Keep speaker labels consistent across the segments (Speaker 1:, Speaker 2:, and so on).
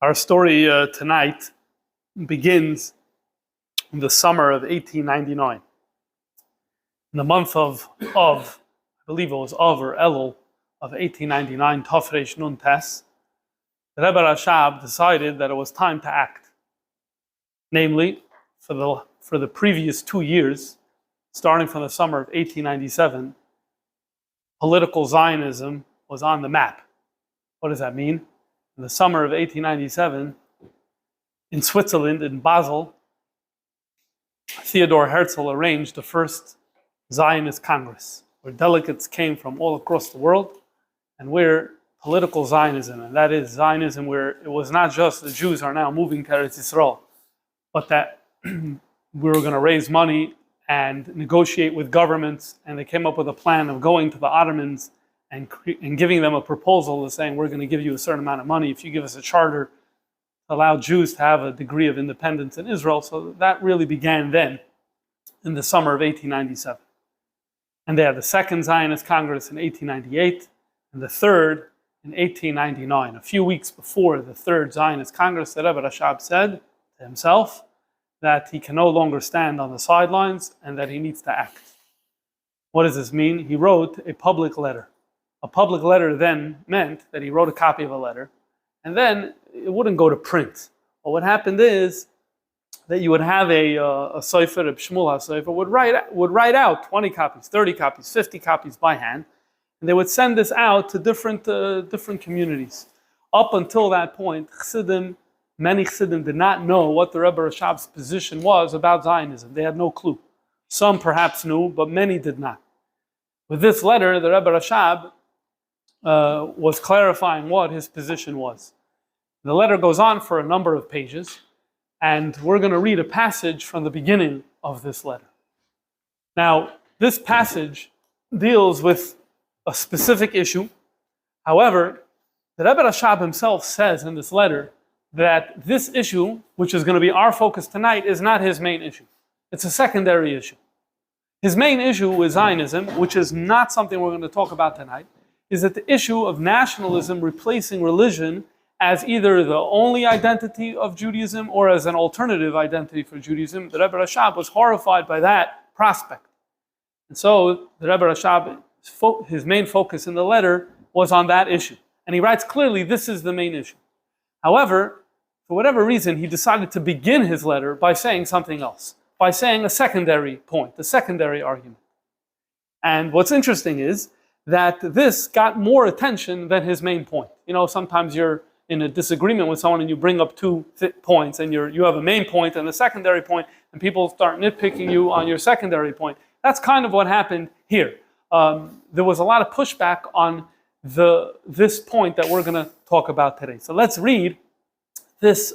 Speaker 1: Our story tonight begins in the summer of 1899. In the month of I believe it was Av or Elul of 1899, Tafresh Nun Tes, the Rebbe Rashab decided that it was time to act. Namely, for the previous 2 years, starting from the summer of 1897, political Zionism was on the map. What does that mean? In the summer of 1897, in Switzerland, in Basel, Theodor Herzl arranged the first Zionist Congress, where delegates came from all across the world, and where political Zionism, and that is Zionism where it was not just the Jews are now moving to Eretz Yisrael, but that we were going to raise money and negotiate with governments, and they came up with a plan of going to the Ottomans and giving them a proposal of saying, we're going to give you a certain amount of money if you give us a charter to allow Jews to have a degree of independence in Israel. So that really began then, in the summer of 1897. And they had the second Zionist Congress in 1898, and the third in 1899. A few weeks before the third Zionist Congress, the Rebbe Rashab said to himself that he can no longer stand on the sidelines and that he needs to act. What does this mean? He wrote a public letter. A public letter then meant that he wrote a copy of a letter, and then it wouldn't go to print. But what happened is that you would have a sofer, a Shmuel HaSofer, would write out 20 copies, 30 copies, 50 copies by hand, and they would send this out to different communities. Up until that point, many Chassidim did not know what the Rebbe Rashab's position was about Zionism. They had no clue. Some perhaps knew, but many did not. With this letter, the Rebbe Rashab was clarifying what his position was. The letter goes on for a number of pages, and we're going to read a passage from the beginning of this letter. Now, this passage deals with a specific issue. However, the Rebbe Rashab himself says in this letter that this issue, which is going to be our focus tonight, is not his main issue. It's a secondary issue. His main issue with Zionism, which is not something we're going to talk about tonight, is that the issue of nationalism replacing religion as either the only identity of Judaism or as an alternative identity for Judaism. The Rebbe Rashab was horrified by that prospect. And so the Rebbe Rashab, his main focus in the letter was on that issue. And he writes clearly this is the main issue. However, for whatever reason, he decided to begin his letter by saying something else, by saying a secondary point, a secondary argument. And what's interesting is that this got more attention than his main point. You know, sometimes you're in a disagreement with someone and you bring up two points, and you have a main point and a secondary point, and people start nitpicking you on your secondary point. That's kind of what happened here. There was a lot of pushback on this point that we're going to talk about today. So let's read this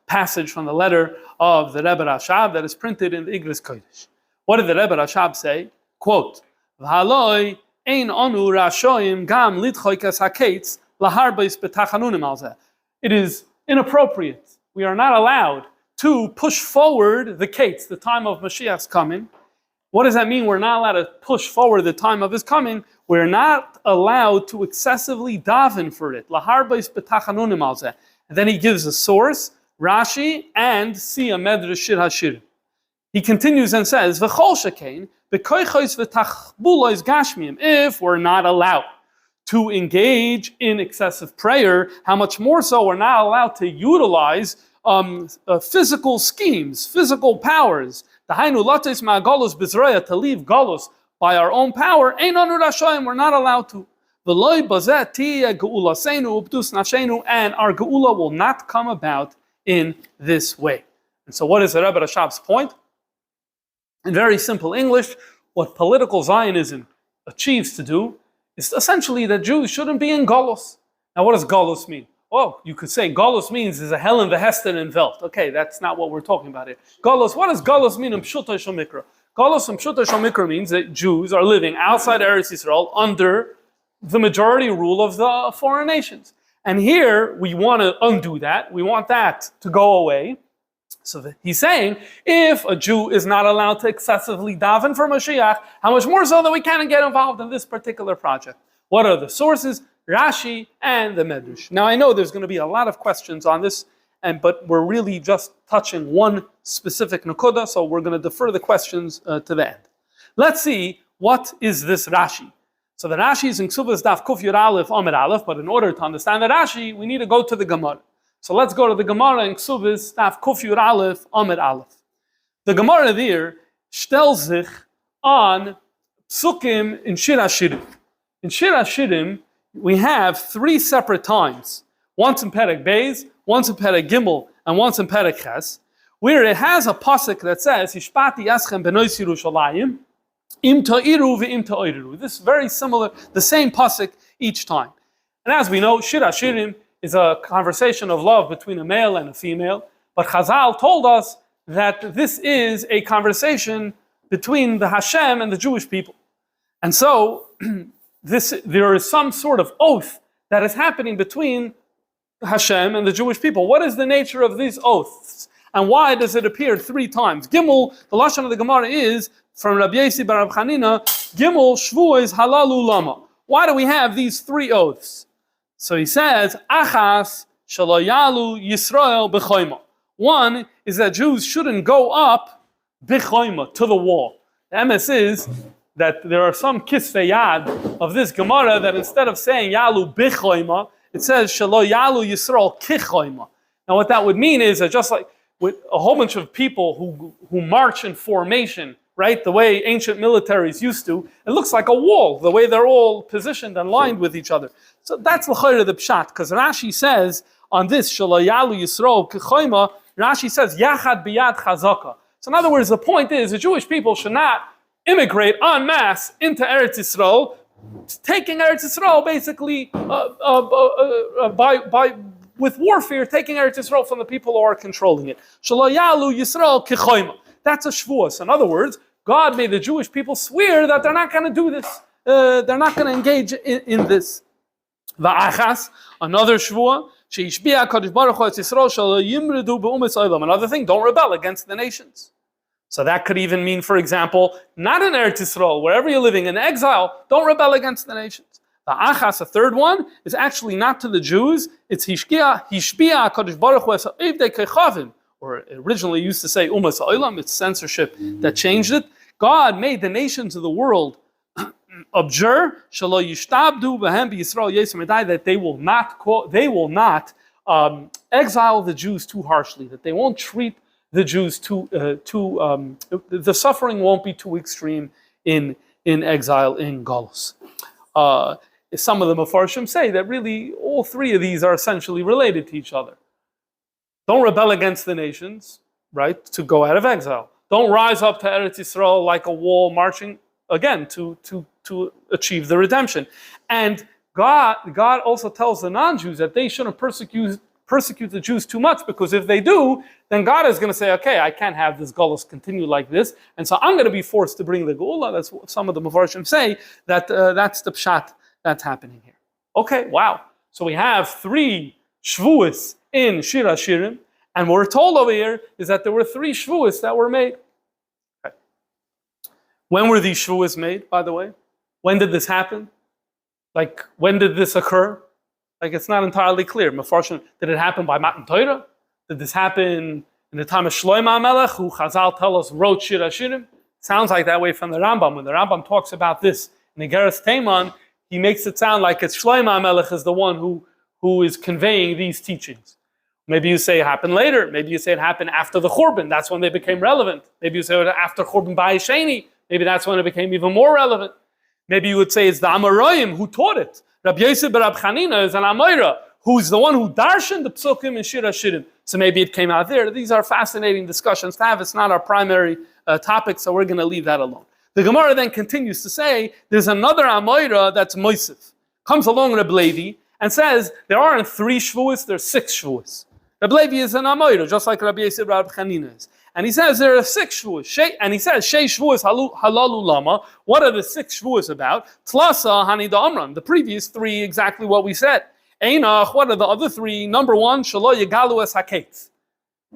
Speaker 1: passage from the letter of the Rebbe Rashab that is printed in the Igris Kodesh. What did the Rebbe Rashab say? Quote, V'haloi ein onu rashoim gam lidchoikas haketz laharbais betachanunim alzeh. It is inappropriate. We are not allowed to push forward the ketz, the time of Mashiach's coming. What does that mean? We're not allowed to push forward the time of his coming. We're not allowed to excessively daven for it. Laharbais betachanunim alzeh. And then he gives a source, Rashi, and see a medrash shir hashir. He continues and says, V'chol shekein, b'koichos v'tachbulois gashmiyim. If we're not allowed to engage in excessive prayer, how much more so we're not allowed to utilize physical schemes, physical powers. Dahainu lates ma'agolos b'zraya, to leave golos by our own power. Ein anu rashoim, we're not allowed to. And our geula will not come about in this way. And so what is the Rebbe Rashab's point? In very simple English, what political Zionism achieves to do is essentially that Jews shouldn't be in Golos. Now what does Golos mean? Oh, you could say Golos means is a hell in the Hesten and Welt. Okay, that's not what we're talking about here. Golos, what does Golos mean in Pshuto Shomikra? Golos in Pshuto Shomikra means that Jews are living outside Eretz Yisrael under the majority rule of the foreign nations. And here, we want to undo that. We want that to go away. So he's saying, if a Jew is not allowed to excessively daven for Mashiach, how much more so that we can't get involved in this particular project? What are the sources? Rashi, and the Medrash. Now I know there's going to be a lot of questions on this, but we're really just touching one specific nakuda, so we're going to defer the questions to the end. Let's see, what is this Rashi? So the Rashi is in Ksubas Daf Kuf Yud Aleph Amud Aleph, but in order to understand the Rashi, we need to go to the Gemara. So let's go to the Gemara in Ksubas Daf Kuf Yud Aleph Amud Aleph. The Gemara there stellt sich on psukim in Shir HaShirim. In Shir HaShirim, we have three separate times. Once in Perek Beis, once in Perek Gimel, and once in Perek Ches, where it has a pasuk that says, Hishpati Eschem Benois Yerushalayim, Im Ta'iru ve'im ta'iriru. This is very similar, the same pasuk each time. And as we know, Shir HaShirim is a conversation of love between a male and a female, but Chazal told us that this is a conversation between the Hashem and the Jewish people. And so, there is some sort of oath that is happening between Hashem and the Jewish people. What is the nature of these oaths? And why does it appear three times? Gimel, the lashon of the Gemara is, from Rabbi Yossi bar Rab Chanina, Gimel shvuos halalu lama. Why do we have these three oaths? So he says, Achas shelo yalu Yisrael b'choima. One is that Jews shouldn't go up b'choima, to the wall. The MS is that there are some kisvei yad of this Gemara that instead of saying yalu b'choima, it says shelo yalu Yisrael kichoima. Now what that would mean is that just like with a whole bunch of people who march in formation, right, the way ancient militaries used to, it looks like a wall, the way they're all positioned and lined with each other. So that's l'chayre the pshat, because Rashi says on this, shelo yalu Yisrael kichoima, Rashi says, yachad biyad chazaka. So in other words, the point is, the Jewish people should not immigrate en masse into Eretz Yisrael, taking Eretz Yisrael basically with warfare, taking Eretz Yisrael from the people who are controlling it. Shelo yalu Yisrael kichoima. That's a shvuos. In other words, God made the Jewish people swear that they're not going to do this. They're not going to engage in this. Va'achas, another shvuah. Another thing, don't rebel against the nations. So that could even mean, for example, not in Eretz Yisrael, wherever you're living in exile, don't rebel against the nations. The achas, a third one, is actually not to the Jews. It's hishbia HaKadosh Baruch Hu es ha'ivdei kechavim, or originally used to say umas ha'olam. It's censorship that changed it. God made the nations of the world abjure shelo yishtabdu b'hem b'Yisrael yesem edai, that they will not exile the Jews too harshly, that they won't treat the Jews the suffering won't be too extreme in exile, in Galus. Some of the Mefarshim say that really all three of these are essentially related to each other. Don't rebel against the nations, right, to go out of exile. Don't rise up to Eretz Yisrael like a wall marching, again, to achieve the redemption. And God also tells the non-Jews that they shouldn't persecute the Jews too much, because if they do, then God is going to say, okay, I can't have this Galus continue like this, and so I'm going to be forced to bring the Geula. That's what some of the Mefarshim say, that that's the pshat that's happening here. Okay, wow. So we have three shvuos in Shir HaShirim, and what we're told over here is that there were three shvuos that were made. Okay. When were these shvuos made, by the way? When did this happen? Like, when did this occur? Like, it's not entirely clear. Mefarshim, did it happen by Matan Torah? Did this happen in the time of Shlomo HaMelech, who Chazal tell us wrote Shir HaShirim? Sounds like that way from the Rambam. When the Rambam talks about this in Igeres Teiman, he makes it sound like it's Shlomo HaMelech is the one who is conveying these teachings. Maybe you say it happened later. Maybe you say it happened after the Churban. That's when they became relevant. Maybe you say it after Churban Bayis Sheni. Maybe that's when it became even more relevant. Maybe you would say it's the Amoraim who taught it. Rabbi Yossi bar Rab Chanina is an Amoira, who's the one who darshan the psukim in Shir HaShirim. So maybe it came out there. These are fascinating discussions to have. It's not our primary topic, so we're going to leave that alone. The Gemara then continues to say, there's another Amoira that's Moisef. Comes along Reb Levi and says, there aren't three shvuos, there's 6 shvuos. Reb Levi is an Amoira, just like Rabbi Yossi bar Rab Chanina is. And he says there are 6 shvuos. And he says, Shei shvuos halalu lama. What are the 6 shvuos about? Tlasa hanida amran. The previous 3, exactly what we said. Einach, what are the other 3? Number 1, shelo yegalu es haketz.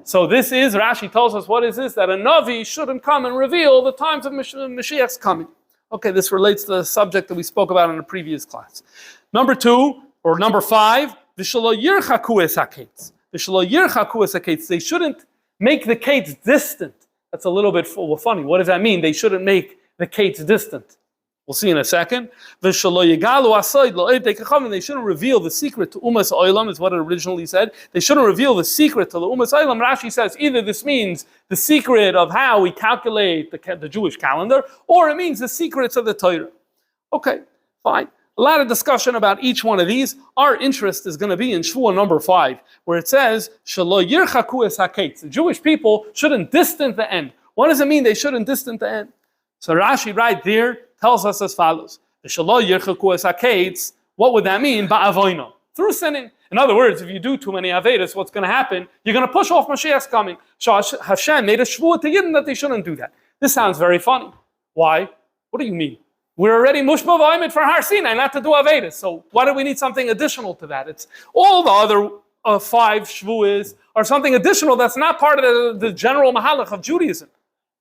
Speaker 1: So this is, Rashi tells us, what is this? That a Navi shouldn't come and reveal the times of Mashiach's coming. Okay, this relates to the subject that we spoke about in the previous class. Number 2, or number 5, v'shelo yirchaku es haketz. V'shelo yirchaku es haketz. They shouldn't make the kates distant. That's a little bit funny. What does that mean? They shouldn't make the kates distant. We'll see in a second. V'shelo yigalu asoid lo ev dekachavim. They shouldn't reveal the secret to umas oilam, is what it originally said. They shouldn't reveal the secret to the umas oilam. Rashi says either this means the secret of how we calculate the Jewish calendar, or it means the secrets of the Torah. Okay, fine. A lot of discussion about each one of these. Our interest is going to be in Shvuah number 5, where it says, Shelo yirchaku es haketz. The Jewish people shouldn't distance the end. What does it mean they shouldn't distance the end? So Rashi right there tells us as follows. Shelo yirchaku es haketz. What would that mean? Ba'avoino. Through sinning. In other words, if you do too many Avedas, what's going to happen? You're going to push off Mashiach's coming. So Hashem made a Shvuah to Yidden that they shouldn't do that. This sounds very funny. Why? What do you mean? We're already mushba v'oimid for Har Sinai, not to do Avedas. So why do we need something additional to that? It's all the other 5 Shvuahs are something additional that's not part of the general mahalach of Judaism.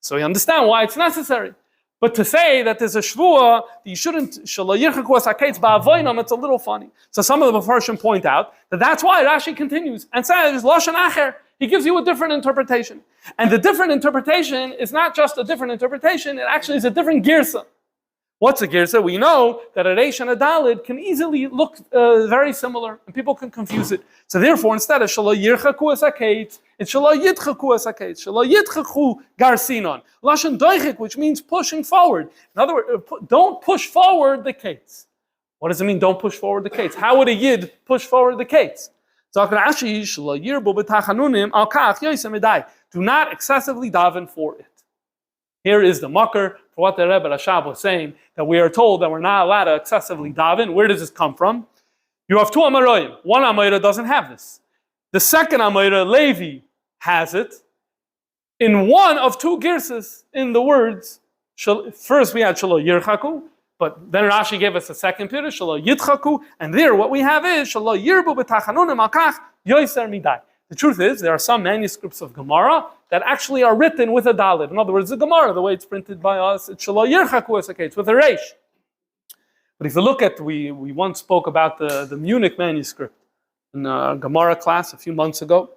Speaker 1: So you understand why it's necessary. But to say that there's a Shvuah, you shouldn't, Shelo yirchaku es haketz ba'avoinam, it's a little funny. So some of the Mefarshim point out that that's why Rashi continues and says, Lashon Acher, he gives you a different interpretation. And the different interpretation is not just a different interpretation, it actually is a different girsa. What's a girsa? We know that a Reish and a Dalid can easily look very similar, and people can confuse it. So therefore, instead of Shelo yirchaku es haketz, it's Shelo yitchaku es haketz, Shelo yitchaku garsinon. Lashon doichik, which means pushing forward. In other words, don't push forward the kates. What does it mean, don't push forward the kates? How would a Yid push forward the kates? Do not excessively daven for it. Here is the mucker for what the Rebbe Rashab was saying, that we are told that we're not allowed to excessively daven. Where does this come from? You have 2 Amoraim. One Amora doesn't have this. The second Amora, Levi, has it in one of 2 girsas in the words. First we had Shelo yirchaku, but then Rashi gave us a second pirush, Shelo yitchaku, and there what we have is Shelo yirbu b'tachanunim al kach yoiser midai. The truth is, there are some manuscripts of Gemara that actually are written with a Dalet. In other words, the Gemara, the way it's printed by us, it's Shelo yirchaku es haketz, with a Reish. But if you look at, we once spoke about the Munich manuscript in a Gemara class a few months ago,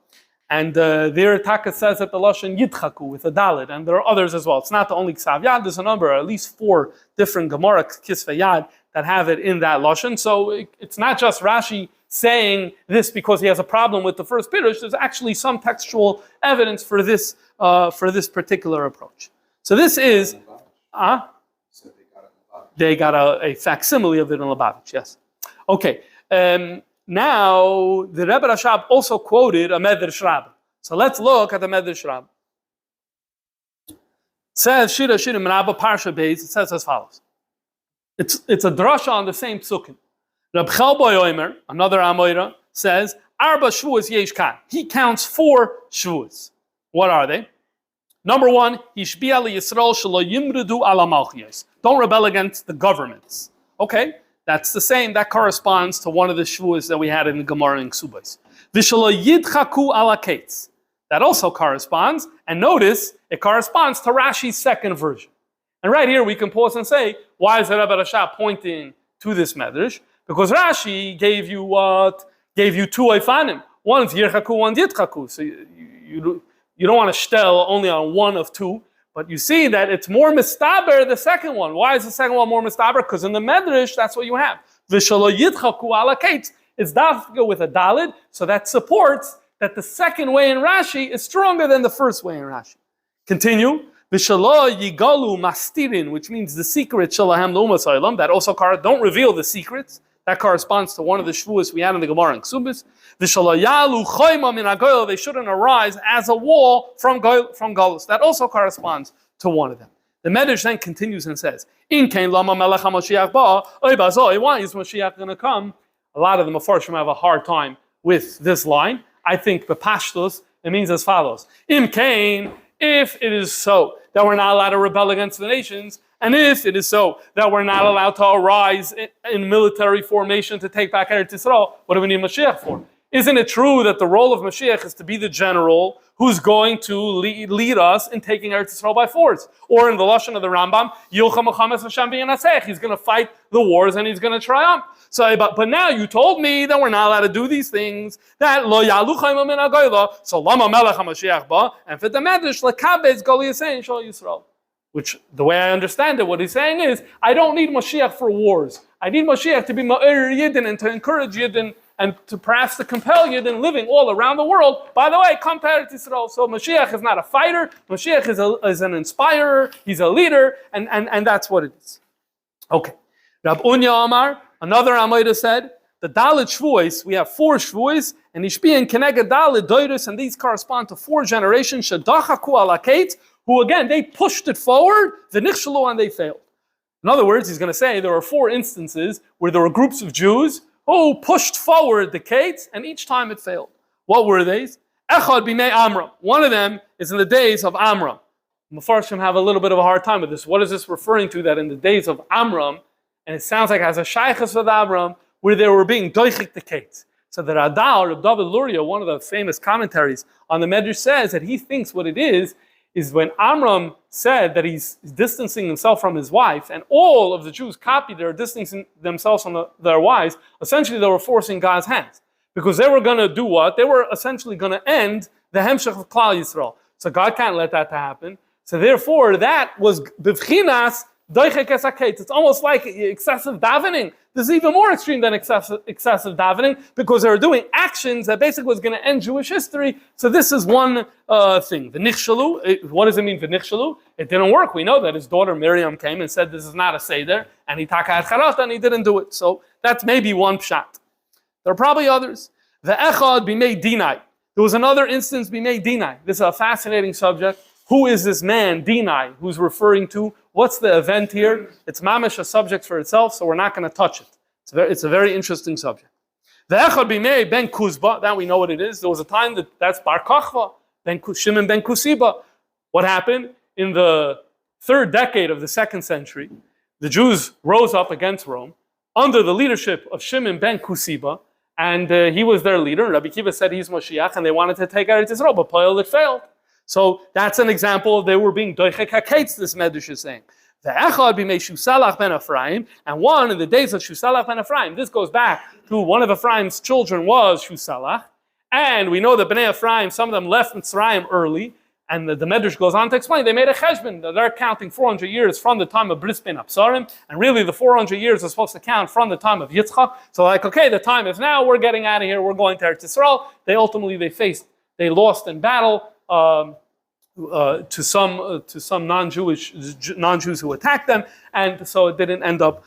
Speaker 1: and there Taka says that the Lashon Yidchaku with a Dalet, and there are others as well. It's not the only Ksav Yad, there's a number, at least 4 different Gemara Kisvei Yad that have it in that Lashon. So it's not just Rashi saying this because he has a problem with the first pirush. There's actually some textual evidence for this particular approach. So this is, they got a facsimile of it in Lubavitch, yes. Okay, now the Rebbe Rashab also quoted a Medrash Rabbah. So let's look at the Medrash Rabbah. It says, Shira Shirim Rabbah Parsha Beis, it says as follows. It's a drasha on the same psukim. Reb Chelboy Omer, another Amoira, says, Arba Shvuas Yesh Kan. He counts 4 Shvuas. What are they? Number 1, Yishbiya li Yisrael shelo yimrudu ala malchiyos. Don't rebel against the governments. Okay, that's the same. That corresponds to one of the Shvuas that we had in the Gemara in Ksubos. V'shelo yidchaku ala kates. That also corresponds, and notice, it corresponds to Rashi's second version. And right here we can pause and say, why is the Rebbe Rashab pointing to this medrash? Because Rashi gave you what? Gave you 2 oifanim. One's yirchaku, one's yitchaku. So you don't want to shtel only on one of 2, but you see that it's more mistaber, the second one. Why is the second one more mistaber? Because in the medrash, that's what you have. V'shelo yitchaku ala kates. It's dafka with a dalid, so that supports that the second way in Rashi is stronger than the first way in Rashi. Continue. V'shelo yigalu mastirin, which means the secret shalahem l'umas ha'olam. That also don't reveal the secrets. That corresponds to one of the shvuas we had in the Gemara in Ksubis. V'shelo yalu choyma min hagoyel. They shouldn't arise as a wall from Golus. That also corresponds to one of them. The Medrash then continues and says, In kain lama melech HaMashiach ba, oy bazoi, why is Mashiach going to come? A lot of the Mefarshim have a hard time with this line. I think bepashtus, it means as follows. Im kain, if it is so that we're not allowed to rebel against the nations, and if it is so that we're not allowed to arise in military formation to take back Eretz Yisrael, what do we need Mashiach for? Isn't it true that the role of Mashiach is to be the general who's going to lead us in taking Eretz Yisrael by force? Or in the Lashon of the Rambam, Yilcha Mechames Hashem v'Yanasech, he's going to fight the wars and he's going to triumph. So, but now you told me that we're not allowed to do these things. That lo yalu chayim min hagoyla. So lama melech haMashiach ba, and for the medrash lekabez goliyasein shal Yisrael. Which, the way I understand it, what he's saying is, I don't need Mashiach for wars. I need Mashiach to be ma'ir Yidden and to encourage Yidden and to perhaps to compel Yidden living all around the world. By the way, come to Eretz Yisrael. So Mashiach is not a fighter. Mashiach is an inspirer. He's a leader, and that's what it is. Okay. Rab Unya Amar, another Amayda said, the Dalit Shvuos, we have 4 Shvuos, and Ishpi and Keneged Dalit Doiris, and these correspond to 4 generations, Shadachaku al haketz, who again, they pushed it forward, the nichshalu, and they failed. In other words, he's going to say there are 4 instances where there were groups of Jews who pushed forward the haketz, and each time it failed. What were these? Echad b'mei Amram. One of them is in the days of Amram. Mefarshim have a little bit of a hard time with this. What is this referring to? That in the days of Amram, and it sounds like it has a shaykhus with Amram, where they were being doichik the haketz. So the Radal, Reb David Luria, one of the famous commentaries on the Medrash, says that he thinks what it is when Amram said that he's distancing himself from his wife, and all of the Jews copied their distancing themselves from their wives, essentially they were forcing God's hands. Because they were going to do what? They were essentially going to end the Hemshech of Klal Yisrael. So God can't let that happen. So therefore, that was b'vchinas dechikas haketz. It's almost like excessive davening. This is even more extreme than excessive davening, because they were doing actions that basically was going to end Jewish history. So this is one thing. The nichshalu, what does it mean for nichshalu? It didn't work. We know that his daughter Miriam came and said this is not a seder, and he taka et charata, and he didn't do it. So that's maybe one pshat. There are probably others. The echad b'mei dinai. There was another instance b'mei dinai. This is a fascinating subject. Who is this man, Dinai, who's referring to? What's the event here? It's mamish, a subject for itself, so we're not going to touch it. It's a very interesting subject. The Echad Bimei ben Kuzba, that we know what it is. There was a time that's Bar Kochva, Shimon ben Kusiba. What happened? In the 3rd decade of the 2nd century, the Jews rose up against Rome under the leadership of Shimon ben Kusiba, and he was their leader. Rabbi Kiva said he's Moshiach, and they wanted to take Eretz Yisrael, but Poel, it failed. So that's an example of they were being doichek haketz, this medrash is saying. The echad b'mei Shusalach ben Ephraim, and one in the days of Shusalach ben Ephraim. This goes back to one of Ephraim's children was Shusalach, and we know that Bnei Ephraim, some of them left Mitzrayim early, and the medrash goes on to explain they made a cheshbon. They're counting 400 years from the time of Bris ben Absarim, and really the 400 years are supposed to count from the time of Yitzchak. So like, okay, the time is now. We're getting out of here. We're going to Eretz Yisrael. They lost in battle. To some non-Jews who attacked them, and so it didn't end up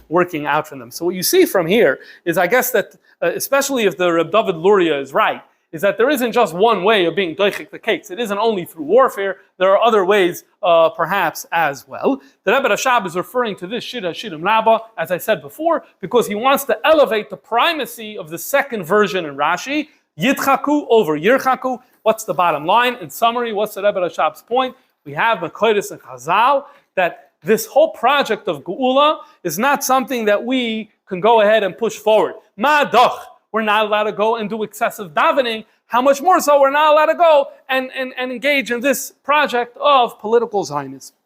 Speaker 1: working out for them. So what you see from here is, I guess that especially if the Reb David Luria is right, is that there isn't just one way of being doichik the haketz. It isn't only through warfare. There are other ways, perhaps as well. The Rebbe Rashab is referring to this Shira Shirim Rabbah, as I said before, because he wants to elevate the primacy of the second version in Rashi, Yitchaku over Yirchaku. What's the bottom line? In summary, what's the Rebbe Rashab's point? We have Makoidus and Chazal, that this whole project of Geula is not something that we can go ahead and push forward. Ma'adach, we're not allowed to go and do excessive davening. How much more so we're not allowed to go and engage in this project of political Zionism.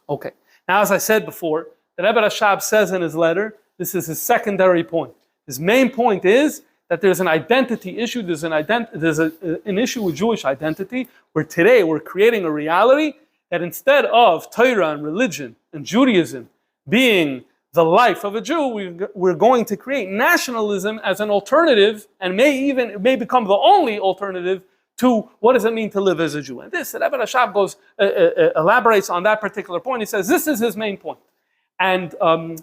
Speaker 1: Okay, now as I said before, the Rebbe Rashab says in his letter, this is his secondary point. His main point is that there's an identity issue, there's an issue with Jewish identity, where today we're creating a reality that instead of Torah and religion and Judaism being the life of a Jew, we're going to create nationalism as an alternative, and may become the only alternative to what does it mean to live as a Jew. And this, Rebbe Rashab elaborates on that particular point. He says this is his main point. And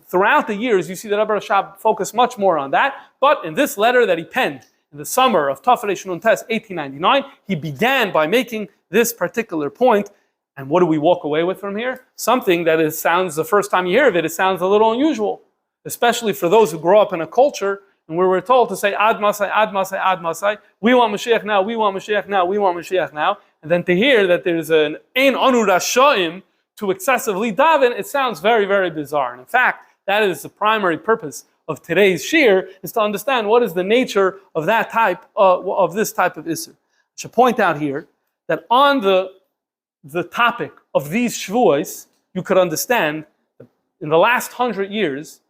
Speaker 1: throughout the years, you see that Rebbe Rashab focused much more on that. But in this letter that he penned in the summer of Tafresh Nun Tes 1899, he began by making this particular point. And what do we walk away with from here? Something that sounds, the first time you hear of it, it sounds a little unusual, especially for those who grow up in a culture and where we're told to say, Ad Masai, Ad Masai, Ad Masai, we want Mashiach now, we want Mashiach now, we want Mashiach now. And then to hear that there's an Ein Anu Rashaim to excessively daven, it sounds very, very bizarre. And in fact, that is the primary purpose of today's shir is to understand what is the nature of that type of this type of issur. I should point out here that on the topic of these shvuos, you could understand that in the last 100 years,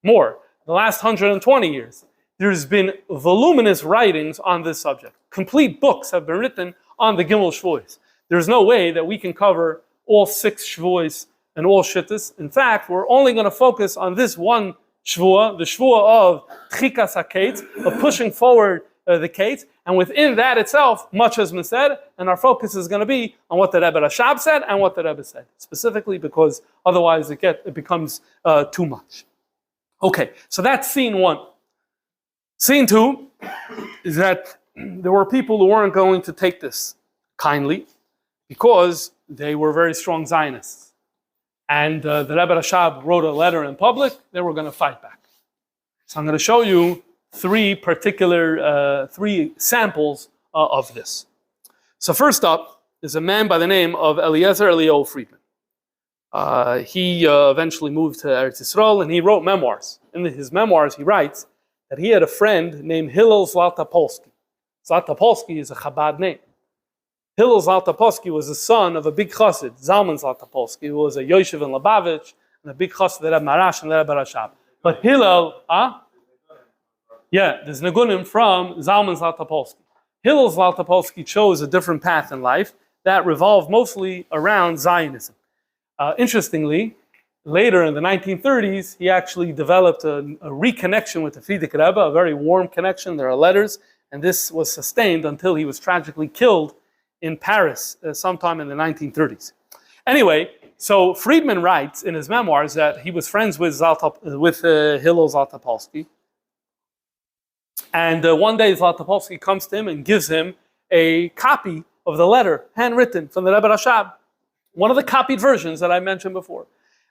Speaker 1: more, the last 120 years, there's been voluminous writings on this subject. Complete books have been written on the Gimel Shvuos. There's no way that we can cover all 6 Shvuos and all Shittas. In fact, we're only going to focus on this one Shvuah, the Shvuah of dechikas haketz, of pushing forward the ketz, and within that itself, much has been said, and our focus is going to be on what the Rebbe Rashab said and what the Rebbe said, specifically because otherwise it becomes too much. Okay, so that's scene 1. Scene 2 is that there were people who weren't going to take this kindly because they were very strong Zionists. And the Rebbe Rashab wrote a letter in public, they were going to fight back. So I'm going to show you 3 samples of this. So first up is a man by the name of Eliezer Eliyahu Friedman. He eventually moved to Eretz Yisrael and he wrote memoirs. In his memoirs he writes that he had a friend named Hillel Zlatopolsky. Zlatopolsky is a Chabad name. Hillel Zlatopolsky was the son of a big chassid, Zalman Zlatopolsky, who was a Yoshev in Lubavitch and a big chassid that had Marash and Rebbe Rashab. But Hillel, there's Nagunim from Zalman Zlatopolsky. Hillel Zlatopolsky chose a different path in life that revolved mostly around Zionism. Interestingly, later in the 1930s, he actually developed a reconnection with the Frierdiker Rebbe, a very warm connection. There are letters, and this was sustained until he was tragically killed in Paris sometime in the 1930s. Anyway, so Friedman writes in his memoirs that he was friends with Hillel Zlatopolsky. And one day Zlatopolsky comes to him and gives him a copy of the letter, handwritten, from the Rebbe Rashab. One of the copied versions that I mentioned before.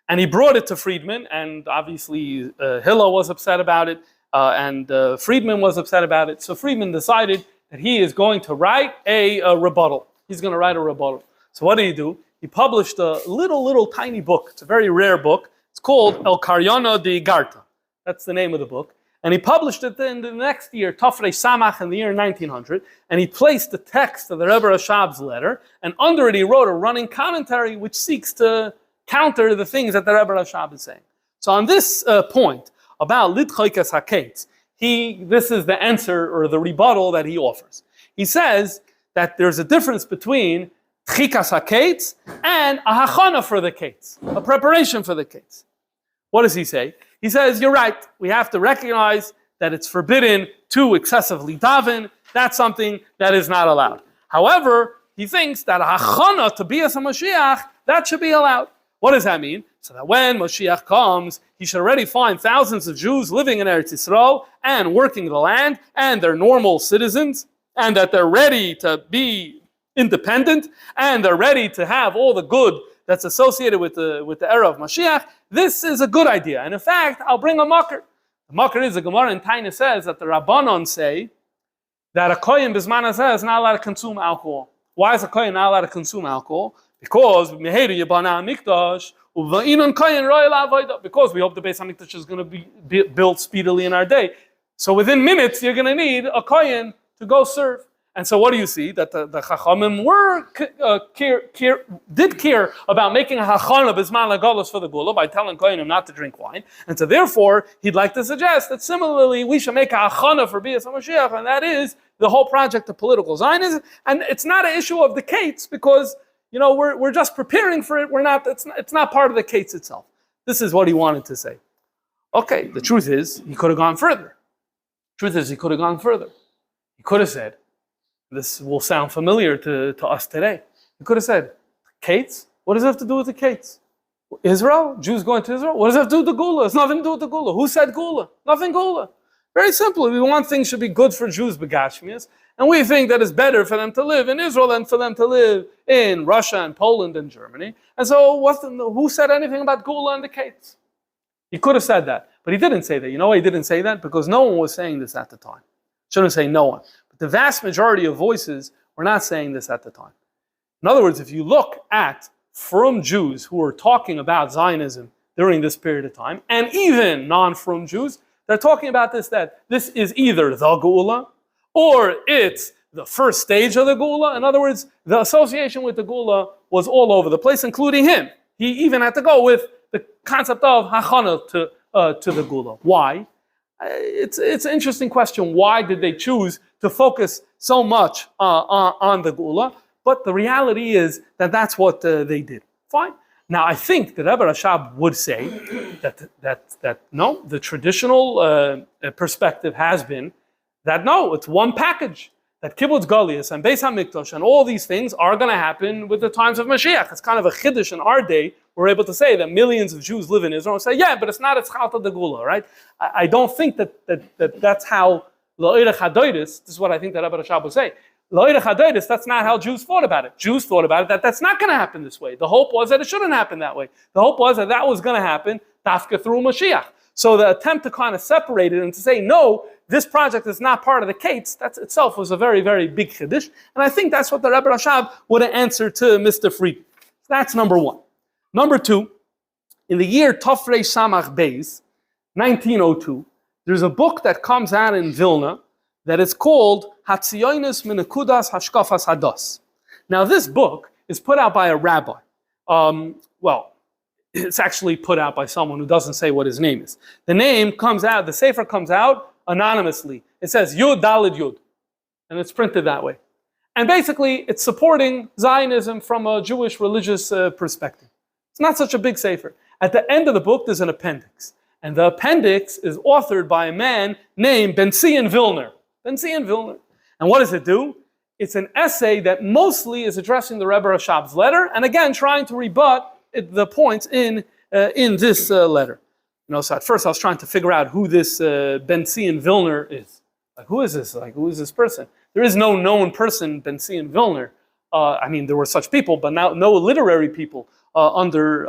Speaker 1: And he brought it to Friedman, and obviously Hillel was upset about it, and Friedman was upset about it. So Friedman decided that he is going to write a rebuttal. He's going to write a rebuttal. So what did he do? He published a little tiny book. It's a very rare book. It's called El Karyana de Garta. That's the name of the book. And he published it in the next year, Tafrei Samach, in the year 1900, and he placed the text of the Rebbe Rashab's letter, and under it he wrote a running commentary which seeks to counter the things that the Rebbe Rashab is saying. So on this point about dechikas haketz, this is the answer or the rebuttal that he offers. He says that there's a difference between dechikas haketz and a hachana for the ketz, a preparation for the ketz. What does he say? He says, you're right, we have to recognize that it's forbidden to excessively daven. That's something that is not allowed. However, he thinks that a hachana to be as a Mashiach, that should be allowed. What does that mean? So that when Mashiach comes, he should already find thousands of Jews living in Eretz Yisrael and working the land, and they're normal citizens, and that they're ready to be independent, and they're ready to have all the good that's associated with the era of Mashiach. This is a good idea. And in fact, I'll bring a makar. The makar is, the Gemara in Taina says that the Rabbanon say that a kohen bisman hazeh is not allowed to consume alcohol. Why is a kohen not allowed to consume alcohol? Because because we hope the Beis HaMikdash is going to be built speedily in our day. So within minutes, you're going to need a kohen to go serve. And so what do you see? That the Chachamim did care about making a hachana bisman lagalos for the gula by telling kohenim not to drink wine. And so therefore, he'd like to suggest that similarly, we should make a hachana for Bias HaMashiach, and that is the whole project of political Zionism. And it's not an issue of the ketz because, we're just preparing for it. It's not part of the ketz itself. This is what he wanted to say. Okay, the truth is, he could have gone further. He could have said, this will sound familiar to us today. He could have said, ketz? What does it have to do with the ketz? Israel? Jews going to Israel? What does it have to do with the gula? It's nothing to do with the gula. Who said gula? Nothing gula. Very simple. We want things should be good for Jews, begashmias, and we think that it's better for them to live in Israel than for them to live in Russia and Poland and Germany. And so who said anything about gula and the ketz? He could have said that, but he didn't say that. You know why he didn't say that? Because no one was saying this at the time. Shouldn't say no one. The vast majority of voices were not saying this at the time. In other words, if you look at frum Jews who were talking about Zionism during this period of time, and even non-frum Jews, they're talking about this, that this is either the Geula, or it's the first stage of the Geula. In other words, the association with the Geula was all over the place, including him. He even had to go with the concept of hachana to the Geula. Why? It's an interesting question. Why did they choose to focus so much on the Geula? But the reality is that that's what they did. Fine. Now, I think that Rebbe Rashab would say that no, the traditional perspective has been that no, it's one package. That Kibbutz Goliath and Beis HaMikdash and all these things are going to happen with the times of Mashiach. It's kind of a chiddush in our day. We're able to say that millions of Jews live in Israel and say, yeah, but it's not a tzchalta de Gula, right? I don't think that's how La'irech HaDoiris, this is what I think that Rebbe Rashab would say. La'irech HaDoiris, that's not how Jews thought about it. Jews thought about it that's not going to happen this way. The hope was that it shouldn't happen that way. The hope was that was going to happen dafka through Mashiach. So the attempt to kind of separate it and to say, no, this project is not part of the haketz, that itself was a very, very big chiddush. And I think that's what the Rebbe Rashab would have answered to Mr. Fried. That's number one. Number two, in the year Tafrei Samach Beis, 1902, there's a book that comes out in Vilna that is called Zionism Minekudas Hashkafas Hadas. Now this book is put out by a rabbi. It's actually put out by someone who doesn't say what his name is. The name comes out, the sefer comes out anonymously. It says Yud Dalid Yud, and it's printed that way. And basically, it's supporting Zionism from a Jewish religious perspective. It's not such a big sefer. At the end of the book, there's an appendix. And the appendix is authored by a man named Ben-Zion Vilner. Ben-Zion Vilner. And what does it do? It's an essay that mostly is addressing the Rebbe Rashab's letter, and again, trying to rebut the points in this letter. So at first I was trying to figure out who this Ben-Zion Vilner is. Like, who is this? Like, who is this person? There is no known person, Ben-Zion Vilner. There were such people, but now no literary people under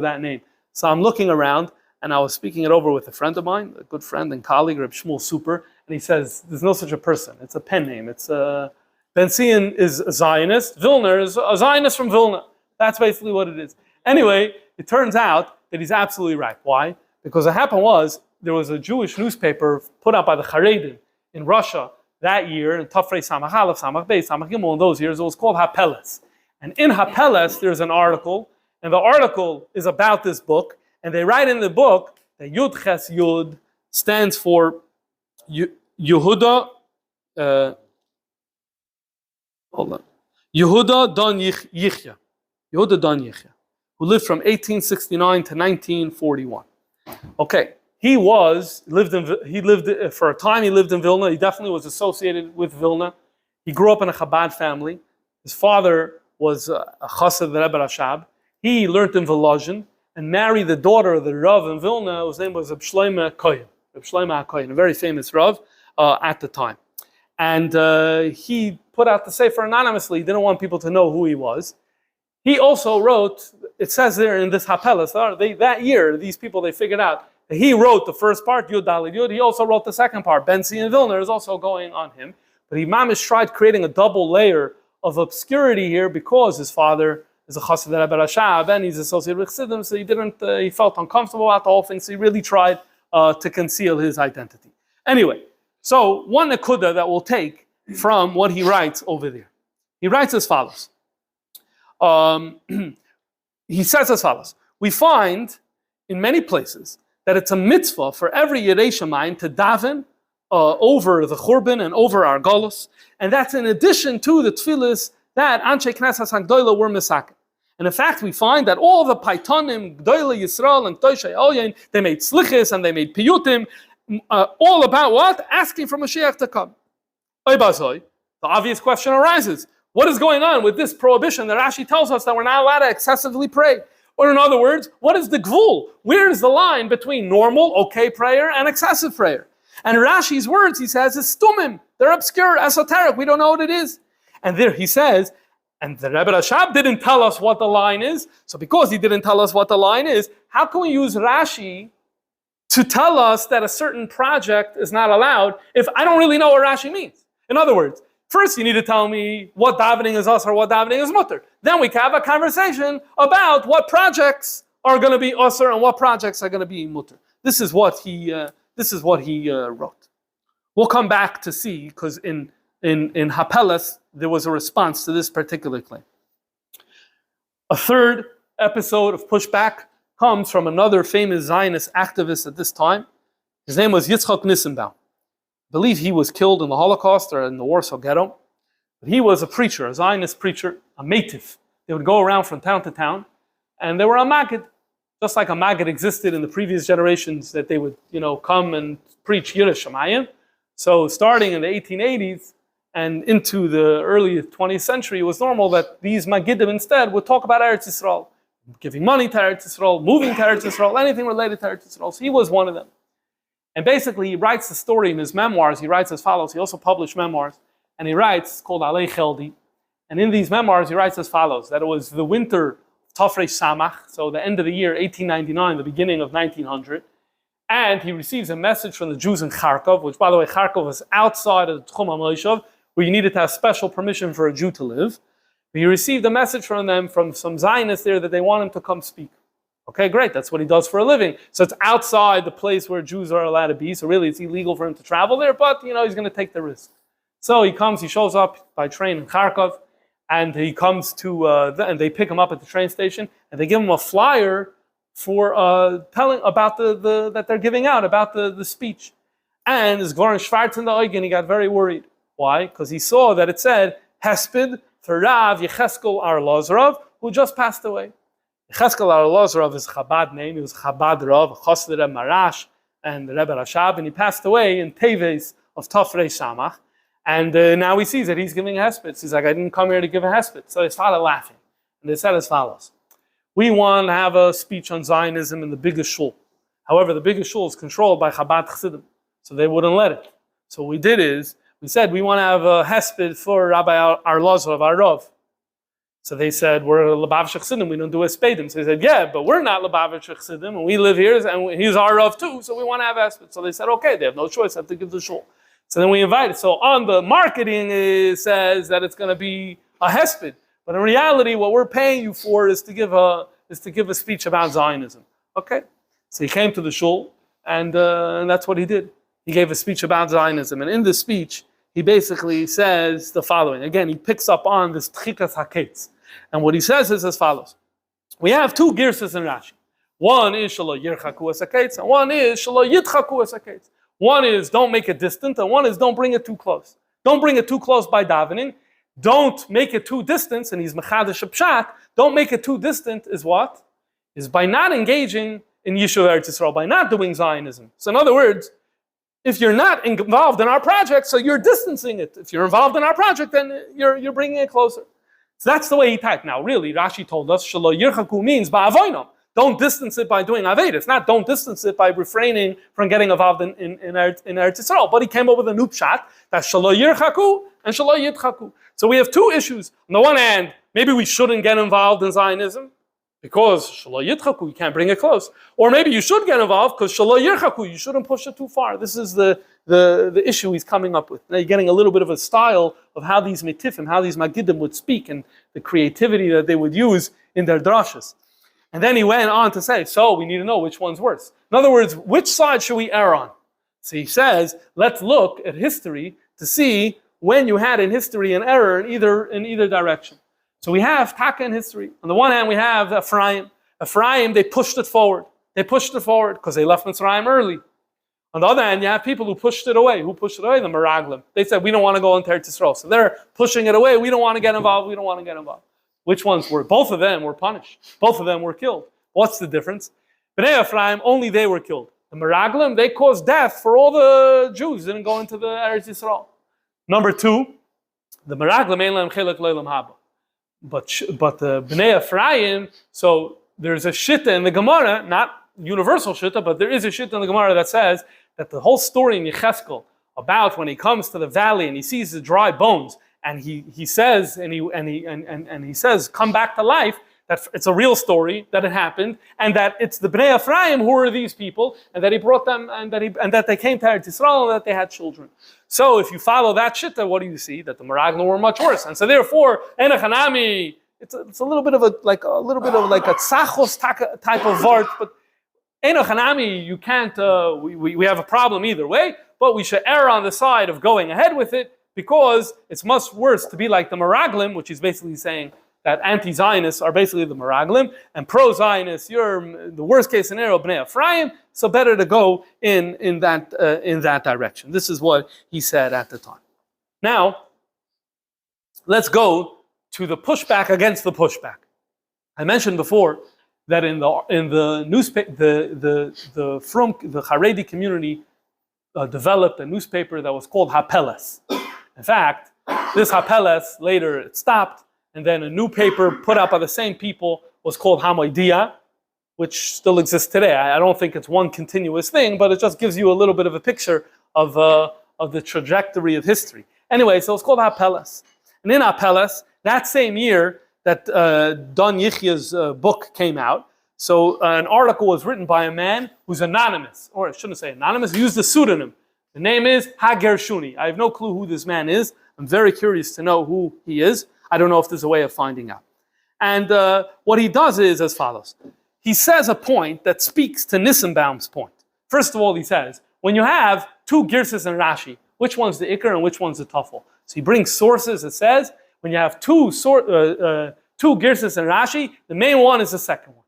Speaker 1: that name. So I'm looking around, and I was speaking it over with a friend of mine, a good friend and colleague, Reb Shmuel Super, and he says, there's no such a person. It's a pen name. It's Ben-Zion is a Zionist. Vilner is a Zionist from Vilna. That's basically what it is. Anyway, it turns out that he's absolutely right. Why? Because what happened was, there was a Jewish newspaper put out by the Haredim in Russia that year, in Tafrei Samach Aleph, Samach Beis, Samach Gimel, in those years, it was called Hapeles. And in Hapeles, there's an article, and the article is about this book, and they write in the book that Yud Ches Yud stands for Yehuda, Yehuda Don Yichya. Yehuda Don Yichya, who lived from 1869 to 1941. Okay, he lived for a time. He lived in Vilna. He definitely was associated with Vilna. He grew up in a Chabad family. His father was a chassid of the Rebbe Rashab. He learned in Volozhin and married the daughter of the Rav in Vilna, whose name was Reb Shlomo Kohen. Reb Shlomo Kohen, a very famous Rav at the time. And he put out the sefer anonymously. He didn't want people to know who he was. He also wrote, it says there in this Hapeles, that year, these people, they figured out that he wrote the first part, Yud Dalid Yud. He also wrote the second part. Ben-Zion Vilner is also going on him. But Mamish tried creating a double layer of obscurity here because his father is a chassid of Rebbe Rashab and he's associated with Chassidim, so he felt uncomfortable about the whole thing, so he really tried to conceal his identity. Anyway, so one nekuda that we'll take from what he writes over there. He writes as follows. He says as follows: we find in many places that it's a mitzvah for every Yirei Shamayim to daven over the Churban and over our Golus, and that's in addition to the tefillas that Anshe Knesset HaGdoila were misaken. And in fact, we find that all the Paitonim, Gdoila Yisrael and Toshei Olyin, they made slichis and they made piyutim, all about what? Asking for Mashiach to come. The obvious question arises: what is going on with this prohibition that Rashi tells us that we're not allowed to excessively pray? Or in other words, what is the gvul? Where is the line between normal, okay prayer and excessive prayer? And Rashi's words, he says, is stumim. They're obscure, esoteric. We don't know what it is. And there he says, and the Rebbe Rashab didn't tell us what the line is. So because he didn't tell us what the line is, how can we use Rashi to tell us that a certain project is not allowed if I don't really know what Rashi means? In other words, first you need to tell me what davening is us or what davening is mutter. Then we can have a conversation about what projects are going to be usher and what projects are going to be mutter. This is what he This is what he wrote. We'll come back to see, because in Hapelas, there was a response to this particular claim. A third episode of pushback comes from another famous Zionist activist at this time. His name was Yitzchak Nissenbaum. I believe he was killed in the Holocaust or in the Warsaw Ghetto. But he was a preacher, a Zionist preacher, a mativ. They would go around from town to town, and they were a maggid. Just like a maggid existed in the previous generations, that they would, come and preach Yiras Shamayim. So starting in the 1880s and into the early 20th century, it was normal that these magiddim instead would talk about Eretz Yisrael, giving money to Eretz Yisrael, moving to Eretz Yisrael, anything related to Eretz Yisrael. So he was one of them. And basically, he writes the story in his memoirs. He writes as follows. He also published memoirs. And he writes, it's called Alei Cheldi. And in these memoirs, he writes as follows, that it was the winter of Tafrei Samach, so the end of the year, 1899, the beginning of 1900. And he receives a message from the Jews in Kharkov, which, by the way, Kharkov was outside of the Tchum HaMoshav, where you needed to have special permission for a Jew to live. But he received a message from them, from some Zionists there, that they want him to come speak. Okay, great, that's what he does for a living. So it's outside the place where Jews are allowed to be, so really it's illegal for him to travel there, but, he's going to take the risk. So he shows up by train in Kharkov, and he comes to, and they pick him up at the train station, and they give him a flyer for telling about that they're giving out, about the speech. And his Gvarin Schwarz in the Eugen, he got very worried. Why? Because he saw that it said, Hesped for Rav Yecheskel Arlozrov, who just passed away. Yecheskel Arlozrov is Chabad name. He was Chabad Rav, Chassid Rebbe Marash, and the Rebbe Rashab, and he passed away in Teves of Tafrei Samach. And now he sees that he's giving hesped. He's like, I didn't come here to give a hesped. So they started laughing. And they said as follows. We want to have a speech on Zionism in the biggest shul. However, the biggest shul is controlled by Chabad Chassidim. So they wouldn't let it. So what we did is, we said, we want to have a hesped for Rabbi Arlozrov, our Rav. So they said, we're Lubavitch Chassidim, we don't do Expediting. So they said, yeah, but we're not Lubavitch Chassidim, and we live here, and he's our Rav too, so we want to have hesped. So they said, okay, they have no choice, they have to give the shul. So then we invited. So on the marketing, it says that it's going to be a hesped. But in reality, what we're paying you for is to give a speech about Zionism. Okay? So he came to the shul, and that's what he did. He gave a speech about Zionism. And in this speech, he basically says the following. Again, he picks up on this dechikas haketz. And what he says is as follows. We have two girsas in Rashi. One is shelo yirchaku es haketz, and one is shelo yitchaku es haketz. One is don't make it distant, and one is don't bring it too close. Don't bring it too close by davening. Don't make it too distant, and he's mechadash pshat. Don't make it too distant is what? Is by not engaging in Yishuv Eretz Yisrael, by not doing Zionism. So in other words, if you're not involved in our project, so you're distancing it. If you're involved in our project, then you're bringing it closer. So that's the way he typed. Now, really, Rashi told us, Shelo Yirchaku means ba'avoinam. Don't distance it by doing Aved. It's not don't distance it by refraining from getting involved in Eretz Yisrael. But he came up with a new pshat, that's Shelo Yirchaku and Shelo Yitchaku. So we have two issues. On the one hand, maybe we shouldn't get involved in Zionism, because Shelo Yitchaku, you can't bring it close. Or maybe you should get involved because Shelo Yirchaku, you shouldn't push it too far. This is the issue he's coming up with. Now you're getting a little bit of a style of how these metifim, how these magiddim would speak, and the creativity that they would use in their drashas. And then he went on to say, so we need to know which one's worse. In other words, which side should we err on? So he says, let's look at history to see when you had in history an error in either direction. So we have Taka in history. On the one hand, we have Ephraim. Ephraim, they pushed it forward. They pushed it forward because they left Mitzrayim early. On the other hand, you have people who pushed it away. Who pushed it away? The Meraglim. They said, we don't want to go into Eretz Yisrael. So they're pushing it away. We don't want to get involved. We don't want to get involved. Which ones were? Both of them were punished. Both of them were killed. What's the difference? Bnei Ephraim, only they were killed. The Meraglim, they caused death for all the Jews didn't go into the Eretz Yisrael. Number two, the Meraglim ein lehem chelek lo olam haba. But the Bnei Ephraim, so there's a shitta in the Gemara, not universal shitta, but there is a shitta in the Gemara that says that the whole story in Yecheskel about when he comes to the valley and he sees the dry bones, and he says, come back to life, that it's a real story, that it happened, and that it's the Bnei Ephraim who are these people, and that he brought them, and that they came to Eretz Yisrael, and that they had children. So if you follow that shitta, what do you see? That the Meraglim were much worse. And so therefore, Enechanami, it's a little bit of a tzachos type of vart, but Enoch Hanami, you can't, we have a problem either way, but we should err on the side of going ahead with it because it's much worse to be like the Meraglim, which is basically saying that anti-Zionists are basically the Meraglim, and pro-Zionists, you're the worst case scenario, Bnei Ephraim, so better to go in that direction. This is what he said at the time. Now, let's go to the pushback against the pushback. I mentioned before that in the newspaper, the Haredi community developed a newspaper that was called Hapeles. In fact, this Hapeles later it stopped, and then a new paper put out by the same people was called Hamoidia, which still exists today. I don't think it's one continuous thing, but it just gives you a little bit of a picture of the trajectory of history. Anyway, so it's called Hapeles. And in Hapeles, that same year that Don Yichya's book came out, so an article was written by a man who's anonymous, or I shouldn't say anonymous, he used a pseudonym. The name is Hagershuni. I have no clue who this man is. I'm very curious to know who he is. I don't know if there's a way of finding out. And what he does is as follows. He says a point that speaks to Nissenbaum's point. First of all, he says, when you have two Girsas and Rashi, which one's the Iker and which one's the Tafel? So he brings sources that says, when you have two Girsas and Rashi, the main one is the second one.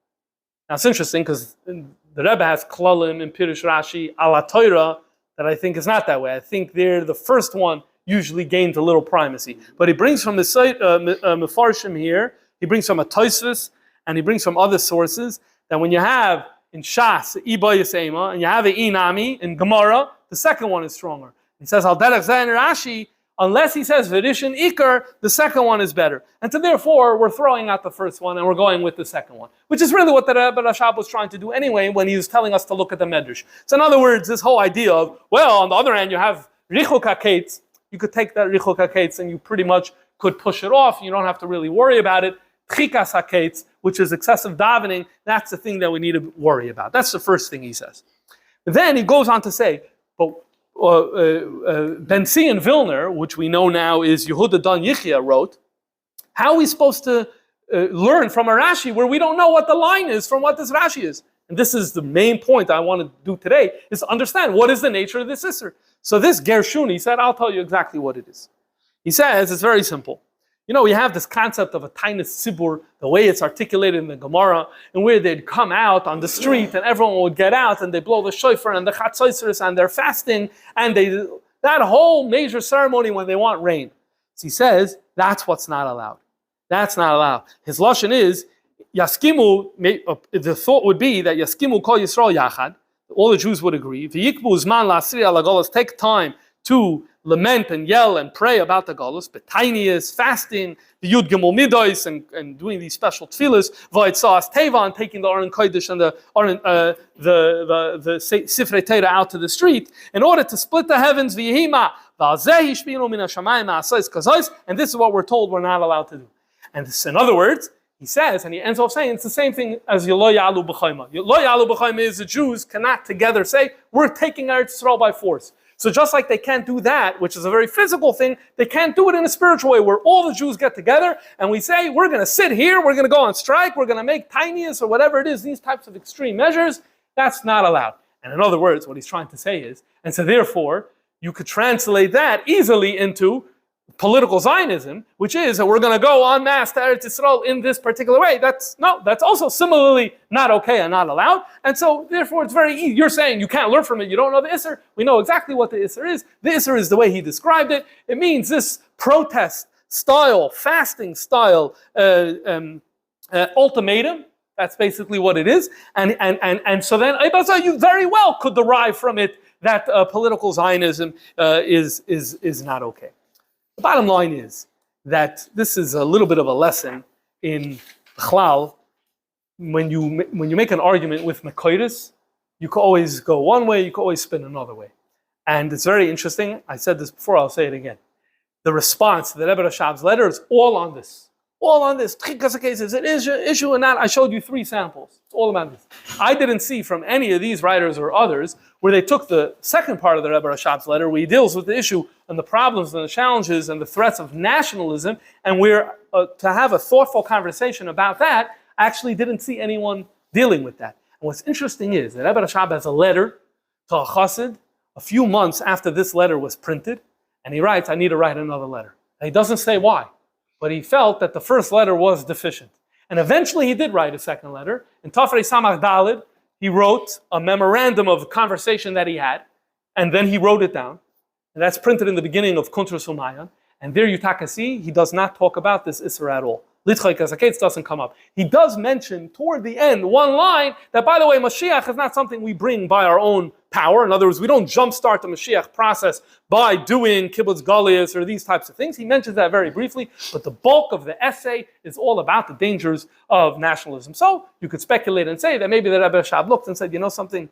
Speaker 1: Now it's interesting because the Rebbe has Klalim in Pirush Rashi, Ala Torah, that I think is not that way. I think the first one usually gains a little primacy. But he brings from the Mefarshim here, he brings from a Tosfos, and he brings from other sources, that when you have in Shas, Iba Yisema, and you have an Inami in Gemara, the second one is stronger. He says, Al Derech Zayin Rashi, unless he says Virishin Iker, the second one is better. And so therefore, we're throwing out the first one and we're going with the second one, which is really what the Rebbe Rashab was trying to do anyway when he was telling us to look at the Medrash. So in other words, this whole idea of, well, on the other hand, you have Richuk haketz, you could take that Richuk haketz and you pretty much could push it off. You don't have to really worry about it. Dechikas haketz, which is excessive davening, that's the thing that we need to worry about. That's the first thing he says. But then he goes on to say, but Ben and Vilner, which we know now is Yehuda Don Yichya, wrote, how are we supposed to learn from a Rashi where we don't know what the line is from what this Rashi is? And this is the main point I want to do today, is to understand what is the nature of this Isser. So this Gershuni said, I'll tell you exactly what it is. He says, it's very simple. You know, we have this concept of a tainus tzibur, the way it's articulated in the Gemara, and where they'd come out on the street and everyone would get out and they blow the shofar and the chatzoisers and they're fasting and that whole major ceremony when they want rain. So he says, that's what's not allowed. That's not allowed. His lashon is, Yaskimu, the thought would be that Yaskimu kol Yisrael yachad, all the Jews would agree, V'yikbu zman la'asri ala golos, take time to lament and yell and pray about the Golus, Betinius, fasting, the Yud Gimel Midos, and doing these special tefillas, Vaitzas Teva, and taking the Aron Kodesh and the Sifrei Torah out to the street, in order to split the heavens, V'yehima, V'alzeh Yishpinu min hashamayim ma'asais kazais, and this is what we're told we're not allowed to do. And this, in other words, he says, and he ends off saying, it's the same thing as Yelo Yalu B'chayma. Yelo Yalu B'chayma is the Jews cannot together say, we're taking Eretz Yisrael by force. So just like they can't do that, which is a very physical thing, they can't do it in a spiritual way where all the Jews get together and we say, we're going to sit here, we're going to go on strike, we're going to make tiniest or whatever it is, these types of extreme measures. That's not allowed. And in other words, what he's trying to say is, and so therefore, you could translate that easily into political Zionism, which is that we're going to go en masse to Eretz Yisrael in this particular way. That's also similarly not okay and not allowed. And so, therefore, it's very easy. You're saying you can't learn from it. You don't know the Isser. We know exactly what the Isser is. The Isser is the way he described it. It means this protest style, fasting style ultimatum. That's basically what it is. And so then, you very well could derive from it that political Zionism is not okay. The bottom line is that this is a little bit of a lesson in Chlal. When you make an argument with Mekoiris, you can always go one way, you can always spin another way. And it's very interesting. I said this before, I'll say it again. The response to the Rebbe Rashab's letter is all on this. All on this. Dechikas cases, it is an issue in that. I showed you 3 samples. It's all about this. I didn't see from any of these writers or others where they took the second part of the Rebbe Rashab's letter, where he deals with the issue and the problems and the challenges and the threats of nationalism, and we're to have a thoughtful conversation about that. I actually didn't see anyone dealing with that. what's interesting is that Rebbe Rashab has a letter to a chassid a few months after this letter was printed, and he writes, I need to write another letter. And he doesn't say why, but he felt that the first letter was deficient. And eventually he did write a second letter. In Tafrei Samach Dalid, he wrote a memorandum of the conversation that he had, and then he wrote it down. And that's printed in the beginning of Kuntrus Umayan. And there you see, he does not talk about this Isser at all. Dechikas, haketz doesn't come up. He does mention toward the end one line that, by the way, Mashiach is not something we bring by our own power. In other words, we don't jumpstart the Mashiach process by doing kibbutz galius or these types of things. He mentions that very briefly, but the bulk of the essay is all about the dangers of nationalism. So you could speculate and say that maybe the Rebbe Rashab looked and said, you know something,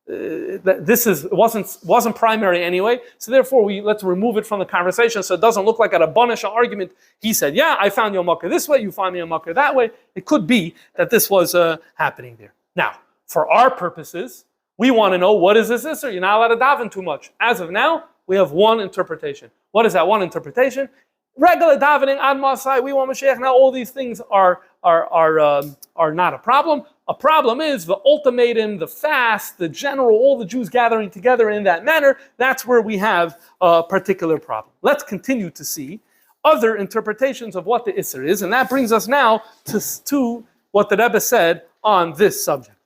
Speaker 1: this wasn't primary anyway, so therefore let's remove it from the conversation so it doesn't look like a Rabbanish argument. He said, yeah, I found your mucker this way, you find me a mucker that way. It could be that this was happening there. Now, for our purposes, we want to know, what is this Isser? You're not allowed to daven too much. As of now, we have one interpretation. What is that one interpretation? Regular davening, Ad Masai, we want Mashiach. Now all these things are not a problem. A problem is the ultimatum, the fast, the general, all the Jews gathering together in that manner. That's where we have a particular problem. Let's continue to see other interpretations of what the Isser is, and that brings us now to what the Rebbe said on this subject.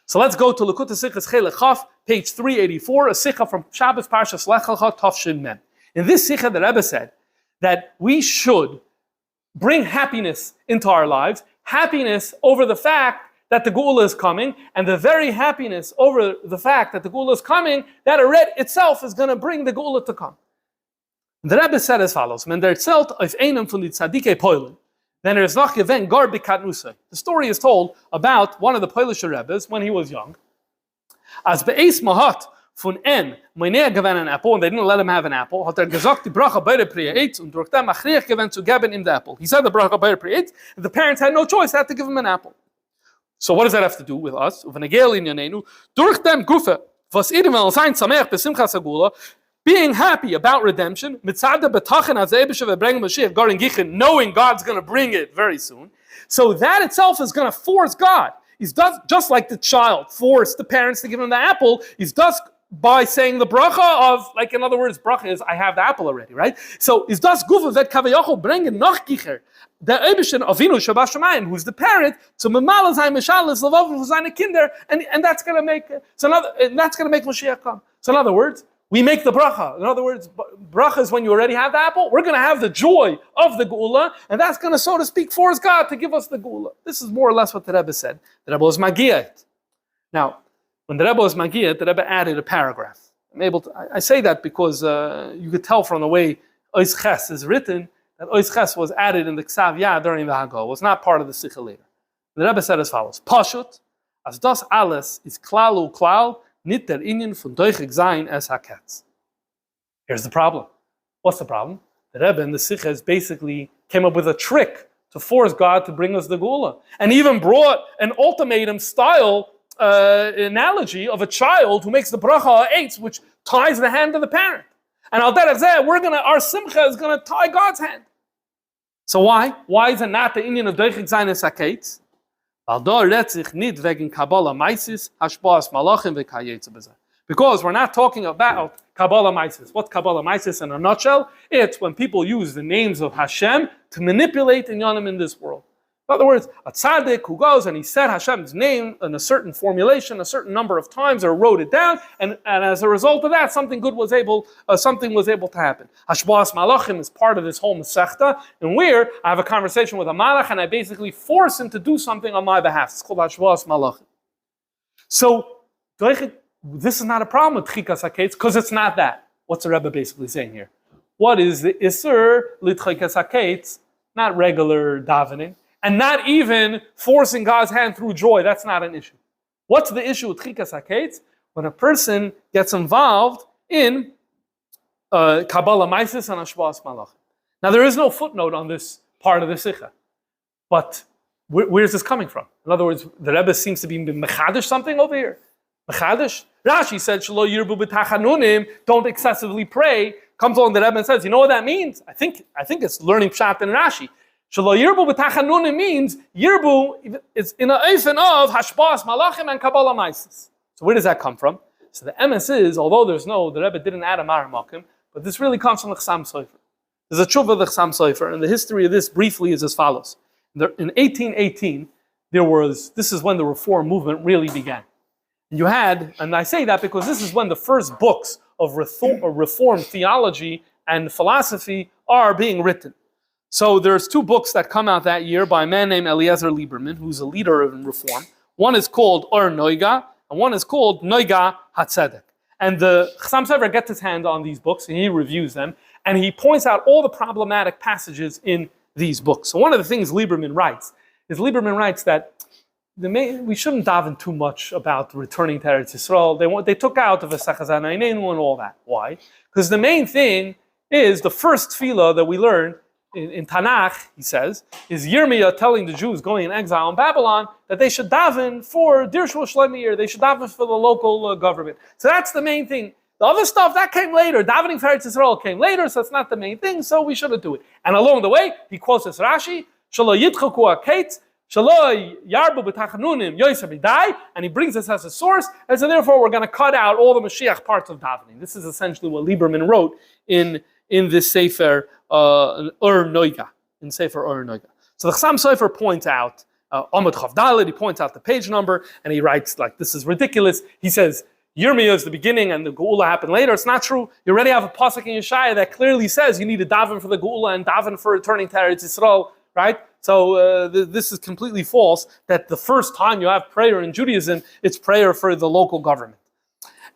Speaker 1: So let's go to Likutei Sichos Chelek Chaf, page 384, a Sikha from Shabbos Parshas Lech Lecha Tafshin Mem. In this Sikha, the Rebbe said that we should bring happiness into our lives, happiness over the fact that the Geula is coming, and the very happiness over the fact that the Geula is coming, that Eret itself is going to bring the Geula to come. The Rebbe said as follows, "Men der zelt auf einem von die Tzadikei Polen, then there is noch gewen gar bekatnusay." The story is told about one of the Polish Rebbes when he was young. As be'es mahat von meine gewen an apple, and they didn't let him have an apple, hat gesagt die bracha bei der Priet und durch dem machriach gewen zu geben ihm the apple. He said the bracha bei der Priet, and the parents had no choice, they had to give him an apple. So what does that have to do with us? Durch dem Gufe, was idem sein samech besimchas agula, being happy about redemption, knowing God's going to bring it very soon. So that itself is going to force God. He's just like the child forced the parents to give him the apple. He's just by saying the bracha of, like in other words, bracha is I have the apple already, right? So is das gufa vet kavayachol bringen noch gicher. The Eibischen Avinu Shabashamayim, who's the parent, so Memala Zayin Mishalis Lavav for seine Kinder, and that's going to make that's going to make Mashiach come. So in other words, we make the bracha. In other words, bracha is when you already have the apple. We're going to have the joy of the Geula, and that's going to, so to speak, force God to give us the Geula. This is more or less what the Rebbe said. The Rebbe was Magiyat. Now, when the Rebbe was Magiyat, the Rebbe added a paragraph. I say that because you could tell from the way Ois Ches is written that Ois Ches was added in the Ksav Yad during the Haggadah. It was not part of the Sikha later. The Rebbe said as follows: Pashut, as das alles is klal uklal, nit der inyan von doichik zayin as haketz. Here's the problem. What's the problem? The Rebbe in the Sikha basically came up with a trick to force God to bring us the Geula, and even brought an ultimatum style analogy of a child who makes the bracha eitz, which ties the hand of the parent. And al derech zeh, our simcha is gonna tie God's hand. So why? Why is it not the inyan of doichik zayin as haketz? Because we're not talking about Kabbalah Maisis. What's Kabbalah Maisis in a nutshell? It's when people use the names of Hashem to manipulate inyanim in this world. In other words, a tzaddik who goes and he said Hashem's name in a certain formulation, a certain number of times, or wrote it down, and as a result of that, something was able to happen. Hashba'as Malachim is part of this whole Masechta, and where I have a conversation with a Malach and I basically force him to do something on my behalf. It's called Hashba'as Malachim. So, this is not a problem with dechikas haketz because it's not that. What's the Rebbe basically saying here? What is the Isser dechikas haketz? Not regular davening. And not even forcing God's hand through joy. That's not an issue. What's the issue with dechikas haketz? When a person gets involved in Kabbalah Maisis and Hashba'as Malachim. Now there is no footnote on this part of the Sikha. But where's this coming from? In other words, the Rebbe seems to be mechadish something over here. Mechadish? Rashi said, Shelo yirbu b'tachanunim, don't excessively pray. Comes along the Rebbe and says, you know what that means? I think it's learning Pshat and Rashi. Shelo yirbu b'tachanunim means yirbu is in a eifin of hashbas malachim and kabbalah maisis. So where does that come from? So the emes is, although the Rebbe didn't add a maramakim, but this really comes from the Chassam Sofer. There's a tshuva of the Chassam Sofer, and the history of this briefly is as follows. In 1818, this is when the Reform movement really began. And you had, and I say that because this is when the first books of Reform theology and philosophy are being written. So there's two books that come out that year by a man named Eliezer Lieberman, who's a leader in Reform. One is called Or Noiga, and one is called Noiga HaTzedek. And the Chassam Sofer gets his hand on these books, and he reviews them, and he points out all the problematic passages in these books. So one of the things Lieberman writes that we shouldn't daven too much about returning to Eretz Yisrael. They took out the V'sachas Ha'neinenu and all that. Why? Because the main thing is the first tefillah that we learn in Tanakh, he says, is Yirmiyah telling the Jews going in exile in Babylon that they should daven for Dir Shul Shlem Year, they should daven for the local government. So that's the main thing. The other stuff, that came later. Davening for Eretz Yisrael came later, so it's not the main thing, so we shouldn't do it. And along the way, he quotes this Rashi, Shelo yitchaku haketz, Shelo yarbu b'tachanunim yoser b'dai, and he brings this as a source, and so therefore we're going to cut out all the Mashiach parts of davening. This is essentially what Lieberman wrote in this Sefer Or Noiga, in Sefer Or Noiga. So the Chassam Sofer points out, Amud Chav Dalet, he points out the page number, and he writes like, this is ridiculous. He says, Yirmiyah is the beginning and the Geula happened later. It's not true. You already have a pasuk in Yeshaya that clearly says you need to daven for the Geula and daven for returning to Eretz Yisrael, right? So this is completely false, that the first time you have prayer in Judaism, it's prayer for the local government.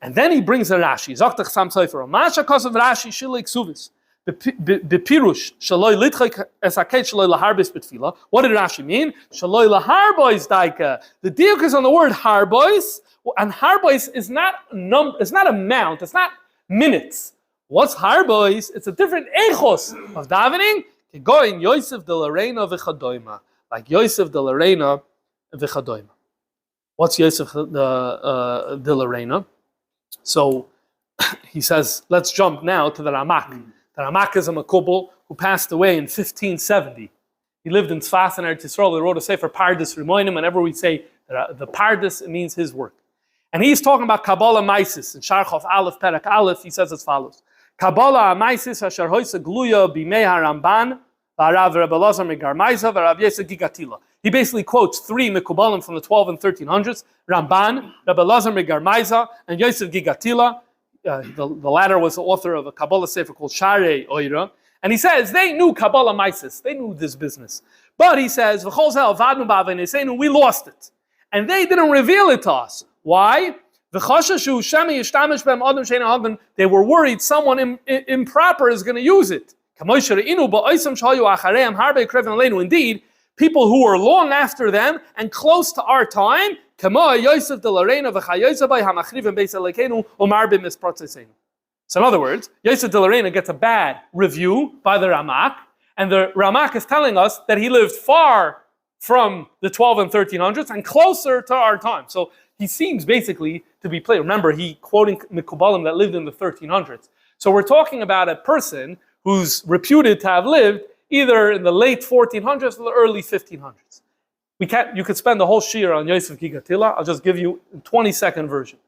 Speaker 1: And then he brings a Rashi. Zok Chassam Sofer, Masha Kosav Rashi Shilei Ksuvis. Bepirush Shaloi Litchik Esakei Shaloi Laharbis Betfila. What did Rashi mean? Shaloi Laharbois Daika. The diuk is on the word harbois, and harbois is not it's not amount, it's not minutes. What's harbois? It's a different echos of davening. Going Yosef de Lorena v'chadoima, like Yosef de Lorena v'chadoima. What's Yosef de Lorena? So he says, let's jump now to the Ramak. The Ramak is a Makubal who passed away in 1570. He lived in Tzfas and Eretz Yisrael. He wrote a sefer Pardes Rimonim. Whenever we say the Pardes, it means his work. And he's talking about Kabbalah Maisis. In Sharchov Aleph, Perek Aleph, he says as follows. Kabbalah Maisis asher hoyse gluya bimei haRamban v'arav Rebbe Elazar meGarmaiza v'arav Yosef Gigatila. He basically quotes three Mekubalim from the 12 and 1300s, Ramban, Rebbe Elazar meGarmaiza, and Yosef Gigatila. The latter was the author of a Kabbalah sefer called Sharei Oira. And he says they knew Kabbalah Maisis. They knew this business. But he says, we lost it. And they didn't reveal it to us. Why? They were worried someone improper is going to use it. Indeed, people who were long after them and close to our time, so in other words, Yosef de Lorena gets a bad review by the Ramak, and the Ramak is telling us that he lived far from the 12 and 1300s and closer to our time. So he seems basically to be playing. Remember, he quoting Mikubalim that lived in the 1300s. So we're talking about a person who's reputed to have lived either in the late 1400s or the early 1500s. You could spend the whole shir on Yosef Gigatila. I'll just give you a 20-second version.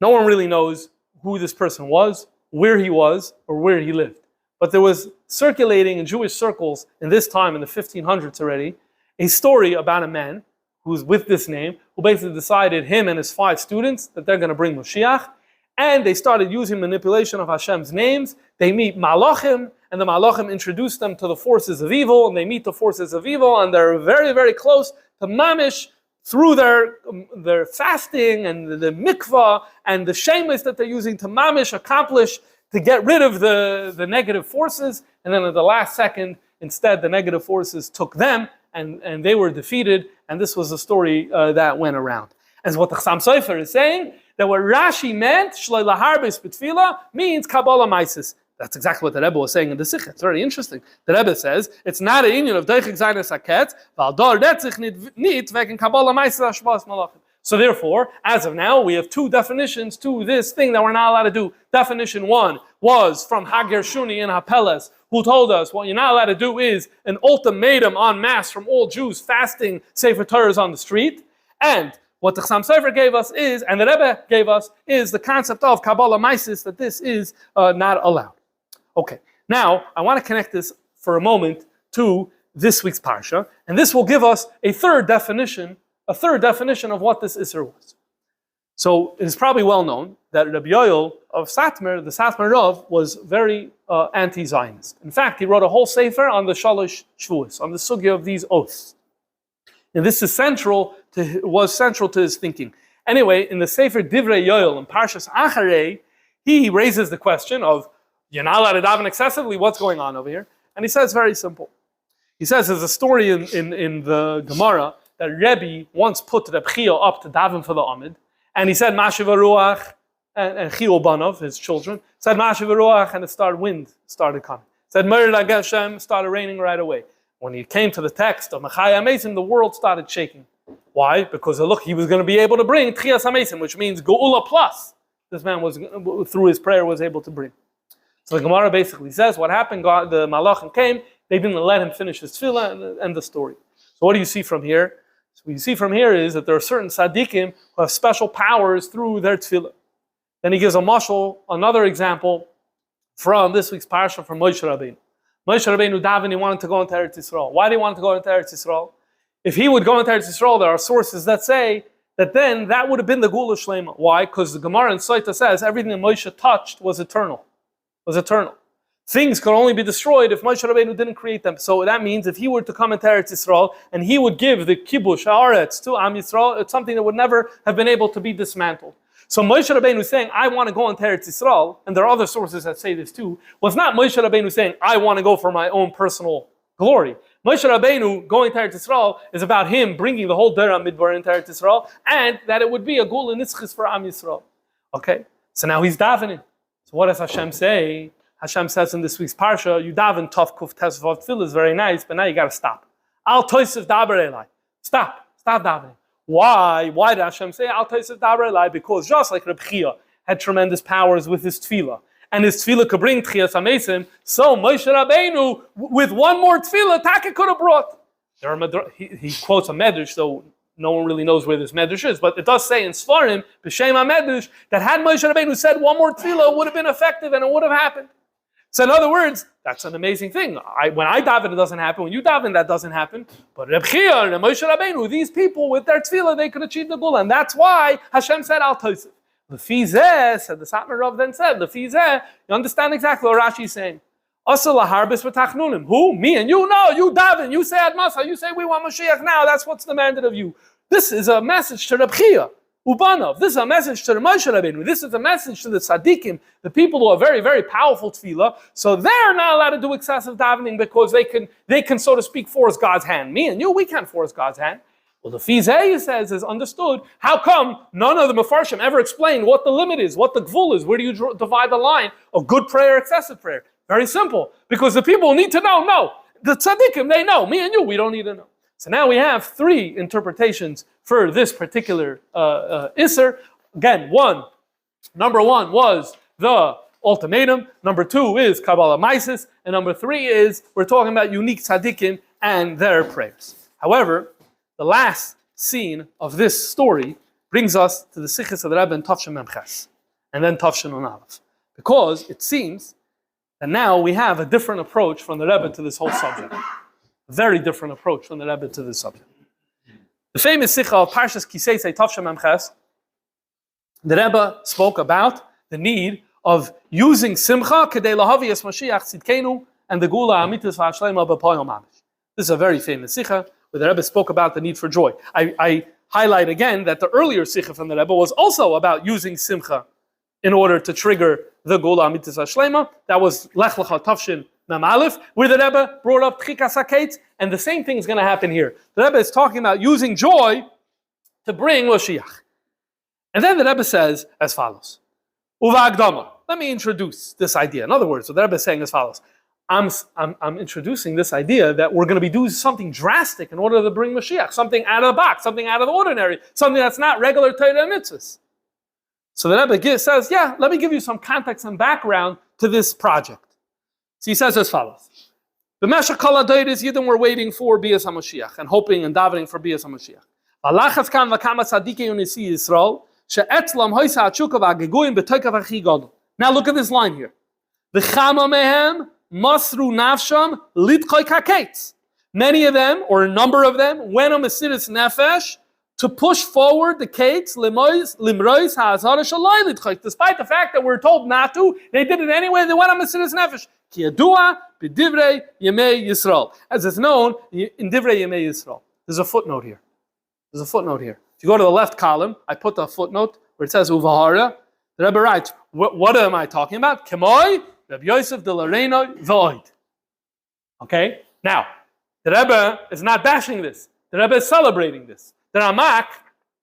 Speaker 1: No one really knows who this person was, where he was, or where he lived. But there was circulating in Jewish circles in this time, in the 1500s already, a story about a man who's with this name, who basically decided, him and his 5 students, that they're going to bring Moshiach, and they started using manipulation of Hashem's names. They meet Malachim, and the Malachim introduce them to the forces of evil, and they meet the forces of evil, and they're very, very close to Mamish through their fasting and the mikvah and the shemus that they're using to Mamish accomplish to get rid of the negative forces. And then at the last second, instead, the negative forces took them, and they were defeated, and this was the story that went around. As what the Chassam Sofer is saying, that what Rashi meant, Shloi Laharbis B'Tfila, means Kabbalah Maisis. That's exactly what the Rebbe was saying in the Sikha. It's very interesting. The Rebbe says, it's not an union of Deichik Zaynes haketz, Val Dor Detzich Nit Veken Kabbalah Maisis Hashbas Malachim. So therefore, as of now, we have 2 definitions to this thing that we're not allowed to do. Definition 1 was from Hager Shuni in Hapeles, who told us what you're not allowed to do is an ultimatum en masse from all Jews fasting Sefer Torahs on the street. And what the Chassam Sofer gave us is, and the Rebbe gave us, is the concept of Kabbalah Maisis, that this is not allowed. Okay, now I want to connect this for a moment to this week's Parsha, and this will give us a third definition of what this Isser was. So it is probably well known that Rabbi Yoel of Satmar, the Satmar Rav, was very anti-Zionist. In fact, he wrote a whole sefer on the Shalosh Shvuos, on the sugya of these oaths. And this is was central to his thinking. Anyway, in the sefer Divrei Yoel, in Parshas Acharei, he raises the question of, you're not allowed to daven excessively, what's going on over here? And he says very simple. He says there's a story in the Gemara that Rebbe once put Reb Chia up to daven for the Amid, and he said, Mashiv Ruach, and Chiyul Banov, his children, said Mashiv Ruach, and wind started coming. Said Meir Hashem, started raining right away. When he came to the text of Mechaya Mason, the world started shaking. Why? Because look, he was going to be able to bring Tchias HaMesim, which means Geula plus. This man was, through his prayer, was able to bring. So the Gemara basically says, what happened, the Malachim came, they didn't let him finish his tefillah, and end the story. So what do you see from here? So what you see from here is that there are certain tzaddikim who have special powers through their tefillah. Then he gives a mashal, another example, from this week's parsha from Moshe Rabbeinu. Moshe Rabbeinu davened, he wanted to go into Eretz Yisrael. Why did he want to go into Eretz Yisrael? If he would go into Eretz Yisrael, there are sources that say that then that would have been the Gula Shlema. Why? Because the Gemara in Saita says everything that Moshe touched was eternal. Things could only be destroyed if Moshe Rabbeinu didn't create them. So that means if he were to come into Eretz Yisrael and he would give the kibush haaretz to Am Yisrael, it's something that would never have been able to be dismantled. So Moshe Rabbeinu saying, I want to go into Eretz Yisrael, and there are other sources that say this too, was not Moshe Rabbeinu saying, I want to go for my own personal glory. Moshe Rabbeinu going to Eretz Yisrael is about him bringing the whole Dera Midbar into Eretz Yisrael, and that it would be a Gula Nitzchis for Am Yisrael. Okay? So now he's davening. So what does Hashem say? Hashem says in this week's parsha, you daven Tov Kuf Tes Vav Tefillah is very nice, but now you got to stop. Al Toisef Daber Elai. Stop davening. Why? Why did Hashem say Al Toisef Daber Elai? Because just like Reb Chia had tremendous powers with his tefillah, and his tefillah could bring Tchias HaMesim, so Moshe Rabbeinu, with one more tefillah, Taka could have brought. He quotes a medrash, so no one really knows where this medrash is, but it does say in Sfarim, B'Shem HaMedrash, that had Moshe Rabbeinu said one more tefillah, it would have been effective and it would have happened. So in other words, that's an amazing thing. When I daven, it doesn't happen. When you daven, that doesn't happen. But Reb Chia and Moshe Rabbeinu, these people with their tefillah, they could achieve the Gula. And that's why Hashem said, Al Tosef. Lefizeh, said the Satmar Rav then said, Lefizeh, you understand exactly what Rashi is saying. Asa laharbis v'tachnunim. Who? Me and you? No, you daven. You say Admasa. You say we want Mashiach now. That's what's demanded of you. This is a message to Reb Chia. Ubanov. This is a message to the Moshe Rabbeinu. This is a message to the tzaddikim, the people who are very, very powerful tefillah. So they're not allowed to do excessive davening because they can, so to speak, force God's hand. Me and you, we can't force God's hand. Well, the Fizeh, he says, is understood. How come none of the Mefarshim ever explained what the limit is, what the gvul is? Where do you divide the line of good prayer, excessive prayer? Very simple. Because the people need to know. No, the tzaddikim, they know. Me and you, we don't need to know. So now we have three interpretations for this particular Isser. Again, number one was the ultimatum. Number two is Kabbalah Maisis. And number three is, we're talking about unique tzaddikim and their prayers. However, the last scene of this story brings us to the Sichos of the Rebbe in Tafshin Mem Ches, and then Tafshin Nun Aleph. Because it seems that now we have a different approach from the Rebbe to this whole subject. A very different approach from the Rebbe to this subject. The famous Sikha of Parshas Kisei Tafshin Mem Ches, the Rebbe spoke about the need of using Simcha Kedei Lahavi Es Mashiach Tzidkenu and the Gula Amitis V'Hashlema B'Poyel Mamish. This is a very famous Sikha where the Rebbe spoke about the need for joy. I highlight again that the earlier Sikha from the Rebbe was also about using Simcha in order to trigger the Gula Amitis Hashlema. That was Lech Lecha Tafshin Mem Aleph, where the Rebbe brought up dechikas haketz, and the same thing is going to happen here. The Rebbe is talking about using joy to bring Moshiach. And then the Rebbe says as follows, Uva Agdama. Let me introduce this idea. In other words, what the Rebbe is saying as follows. I'm introducing this idea that we're going to be doing something drastic in order to bring Mashiach, something out of the box, something out of the ordinary, something that's not regular Torah mitzvahs. So the Rebbe says, let me give you some context and background to this project. So he says as follows. The Meshach Kol HaDoros Yidden were waiting for Bias HaMashiach and hoping and davening for Bias HaMashiach. V'alachas kan v'kama tzadikei unisi Yisrael she'etzlam hoisa ha'tshuka v'ha'gegoyim b'toikav ha'chi gadol. Now look at this line here. V'chama mehem masru nafsham litchoik haketz. Many of them, or a number of them, went on Mesiras Nefesh to push forward the kates, limrois ha'azara shalai litchoik. Despite the fact that we're told not to, they did it anyway, they went on Mesiras Nefesh. Ki yadua b'divrei yemei Yisrael. As it's known, in divrei yemei Yisrael. There's a footnote here. There's a footnote here. If you go to the left column, I put the footnote where it says Uvahara. The Rebbe writes, what am I talking about? Kemoi, Reb Yosef de Loreno, Void. Okay? Now, the Rebbe is not bashing this. The Rebbe is celebrating this. The Ramak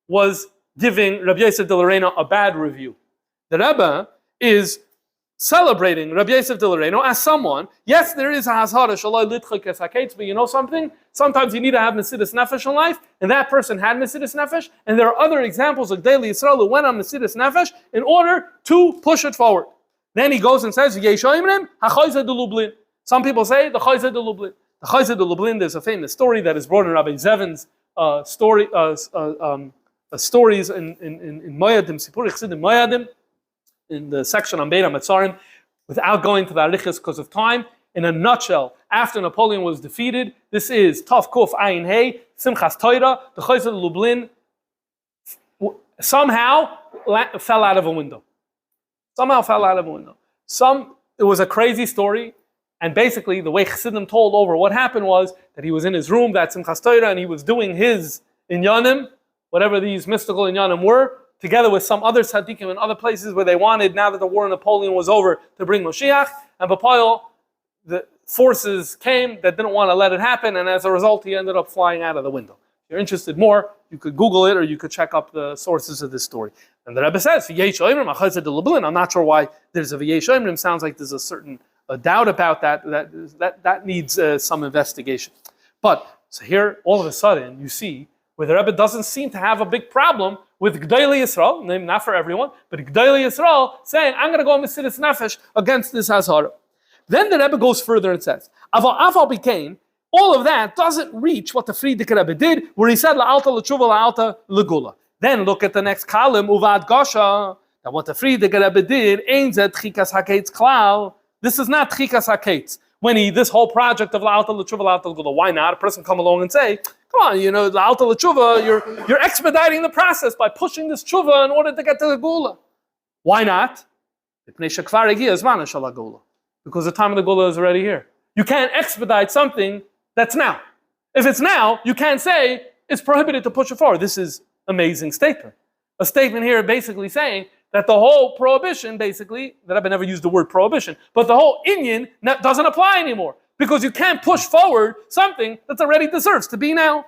Speaker 1: was giving Reb Yosef de Loreno a bad review. The Rebbe is celebrating Reb Yosef de Loreno as someone, yes, there is a hazara shalai litchik es haketz, but you know something? Sometimes you need to have Mesiras Nefesh in life, and that person had Mesiras Nefesh, and there are other examples of daily Yisrael who went on Mesiras Nefesh in order to push it forward. Then he goes and says, some people say the Chayzeh de Lublin. The Chayzeh de Lublin, there's a famous story that is brought in Rabbi Zevin's stories in Moyadim, Sipur Chsidim Moyadim, in the section on Beis HaMetzarim, without going to the Arichas because of time. In a nutshell, after Napoleon was defeated, this is Tov Kuf Ayin Hey, Simchas Torah, the Chayzeh de Lublin somehow fell out of a window. It was a crazy story. And basically, the way Chassidim told over what happened was that he was in his room, that Simchas Torah, and he was doing his inyanim, whatever these mystical inyanim were, together with some other tzaddikim in other places where they wanted, now that the war of Napoleon was over, to bring Moshiach. And B'Poel, the forces came that didn't want to let it happen, and as a result, he ended up flying out of the window. If you're interested more, you could Google it, or you could check up the sources of this story. And the Rebbe says, I'm not sure why there's a V'yesh Oimrim. Sounds like there's a certain doubt about that needs some investigation. But so here, all of a sudden, you see where the Rebbe doesn't seem to have a big problem with G'dayli Yisrael, not for everyone, but G'dayli Yisrael saying, I'm going to go on Mesiras Nefesh against this Hazara. Then the Rebbe goes further and says, Aval became, all of that doesn't reach what the Frierdiker Rebbe did, where he said, La'alta l'tshuva, la'alta l'gula. Then look at the next column, Uvad Gosha, that what the Frierdiker Rebbe did, ain't that dechikas haketz klal. This is not dechikas haketz. When this whole project of la'alta l'tshuva, la'alta l'gula, why not? A person come along and say, come on, la'alta l'tshuva, you're expediting the process by pushing this tshuva in order to get to the gula. Why not? Because the time of the gula is already here. You can't expedite something that's now. If it's now, you can't say it's prohibited to push it forward. This is an amazing statement. A statement here basically saying that the whole prohibition, basically, that I've never used the word prohibition, but the whole inyan doesn't apply anymore because you can't push forward something that already deserves to be now.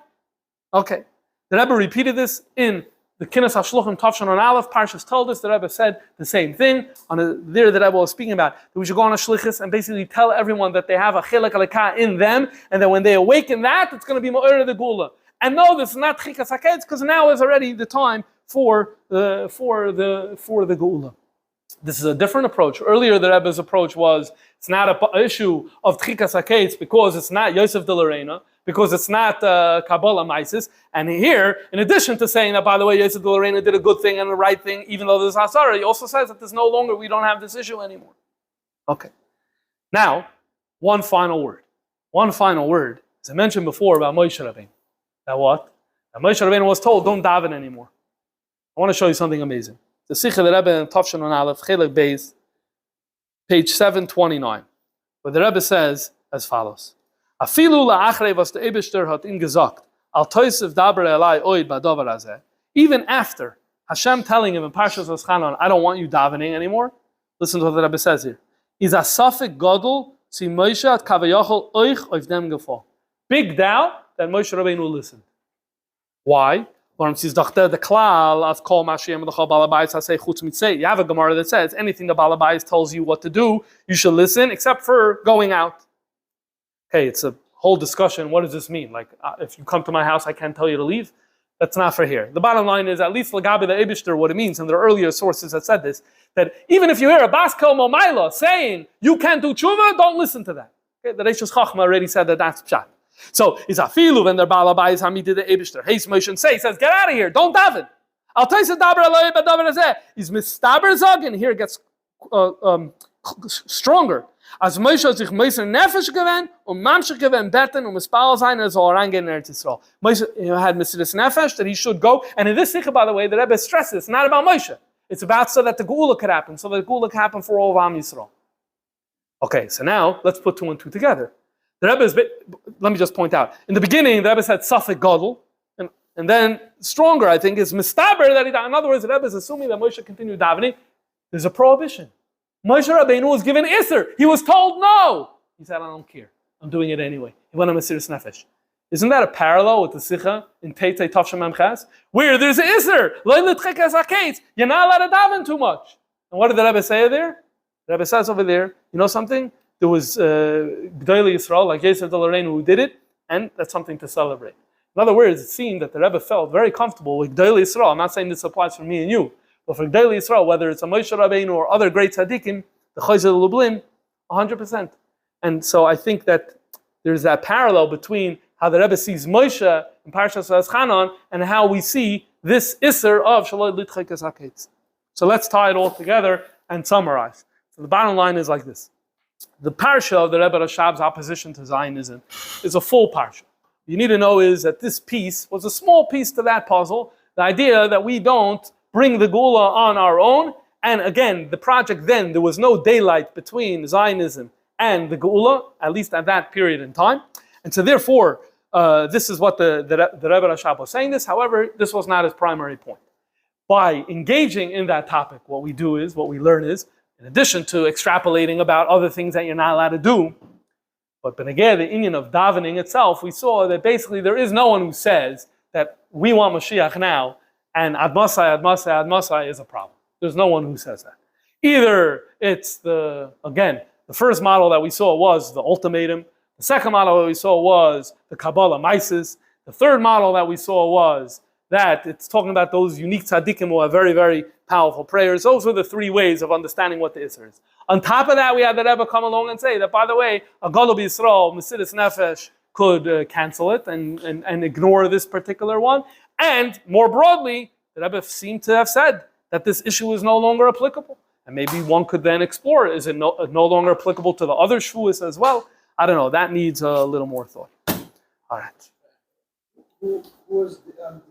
Speaker 1: Okay. The Rebbe repeated this in the Kinnas HaShluchim Tavshan on Aleph. Parshas told us the Rebbe said the same thing. There the Rebbe was speaking about that we should go on a shlichus and basically tell everyone that they have a chilek alekah in them, and that when they awaken that, it's going to be ma'or the gula. And no, this is not dechikas haketz because now is already the time for the gula. This is a different approach. Earlier, the Rebbe's approach was it's not an issue of dechikas haketz because it's not Yosef de Lorena, because it's not Kabbalah Maisis. And here, in addition to saying that, by the way, Yosef de Lorena did a good thing and the right thing, even though there's Hasara, he also says that we don't have this issue anymore. Okay. Now, one final word. As I mentioned before about Moshe Rabbeinu. That what? That Moshe Rabbeinu was told, don't daven anymore. I want to show you something amazing. The Sikha the Rebbe in Tavshan on Aleph, Chelek Beis, page 729, where the Rebbe says as follows. Afilu la'achrei was the Eibishter hat ihm gesagt, al toisev daber elai oid ba'davar hazeh. Even after Hashem telling him in Parshas V'schanan, I don't want you davening anymore. Listen to what the Rebbe says here. Is a safek gadol si Moshe at kavayachol oich oif dem gefal. Big doubt that Moshe Rabbeinu listened. Why? You have a Gemara that says anything the Balabais tells you what to do, you should listen, except for going out. Okay, it's a whole discussion. What does this mean? Like, if you come to my house, I can't tell you to leave. That's not for here. The bottom line is, at least Lagabi the Eibishter, what it means, and there are earlier sources that said this, that even if you hear a Baskel Momaila saying you can't do tshuva, don't listen to that. Okay? The Reishus Chachma already said that that's pshat. So, is afilu when their balabai is hamid the Eibishter. Heis Moshe say, he says, get out of here, don't daven. I'll tell you, daber aloi b'daber hazeh. Is mistaber zogin, here it gets stronger. As Moshe sich Meiser Nefesh gewen und Mamshech gewen beten und mispal sein as Orangin in Eretz Yisrael. Moshe had Mesiras Nefesh that he should go, and in this sikha, by the way, the Rebbe stresses it's not about Moshe. It's about so that the Geula could happen, so that the Geula could happen for all of Am Yisrael. Okay, so now let's put two and two together. The Rebbe is, let me just point out, in the beginning the Rebbe said Safek Gadol, and then stronger, I think, is Mistaber that he died. In other words, the Rebbe is assuming that Moshe continued davening. There's a prohibition. Moshe Rabbeinu was given Isser. He was told no. He said, I don't care. I'm doing it anyway. He went on Mesiras Nefesh. Isn't that a parallel with the Sikha in Teitei Tavshem Memches? Where there's Isser. Lo dechikas haketz. You're not allowed to daven too much. And what did the Rebbe say there? The Rebbe says over there, you know something? There was G'dayli Yisrael, like Yosef de Lorraine, who did it, and that's something to celebrate. In other words, it seemed that the Rebbe felt very comfortable with G'dayli Yisrael. I'm not saying this applies for me and you, but for G'dayli Yisrael, whether it's a Moshe Rabbeinu or other great tzaddikim, the Chayzer Lublim, 100%. And so I think that there's that parallel between how the Rebbe sees Moshe in Parshas Va'eschanan and how we see this Isser of Shaloi Litchikas HaKetz. So let's tie it all together and summarize. So the bottom line is like this. The parsha of the Rebbe Rashab's opposition to Zionism is a full parsha. You need to know is that this piece was a small piece to that puzzle. The idea that we don't bring the Gula on our own. And again, the project then, there was no daylight between Zionism and the Geula, at least at that period in time. And so therefore, this is what the Rebbe Rashab was saying this. However, this was not his primary point. By engaging in that topic, what we learn is, in addition to extrapolating about other things that you're not allowed to do, but again, the inyan of davening itself, we saw that basically there is no one who says that we want Mashiach now, and Ad Masai is a problem. There's no one who says that. Either it's the first model that we saw was the ultimatum. The second model that we saw was the Kabbalah Mises. The third model that we saw was that it's talking about those unique tzaddikim who have very, very powerful prayers. Those were the three ways of understanding what the Isser is. On top of that, we had the Rebbe come along and say that, by the way, a Gadol B'Yisrael, Mesiras Nefesh, could cancel it and ignore this particular one. And more broadly, the Rebbe seemed to have said that this issue is no longer applicable. And maybe one could then explore, is it no longer applicable to the other shvuas as well? I don't know, that needs a little more thought. All right.
Speaker 2: Who was the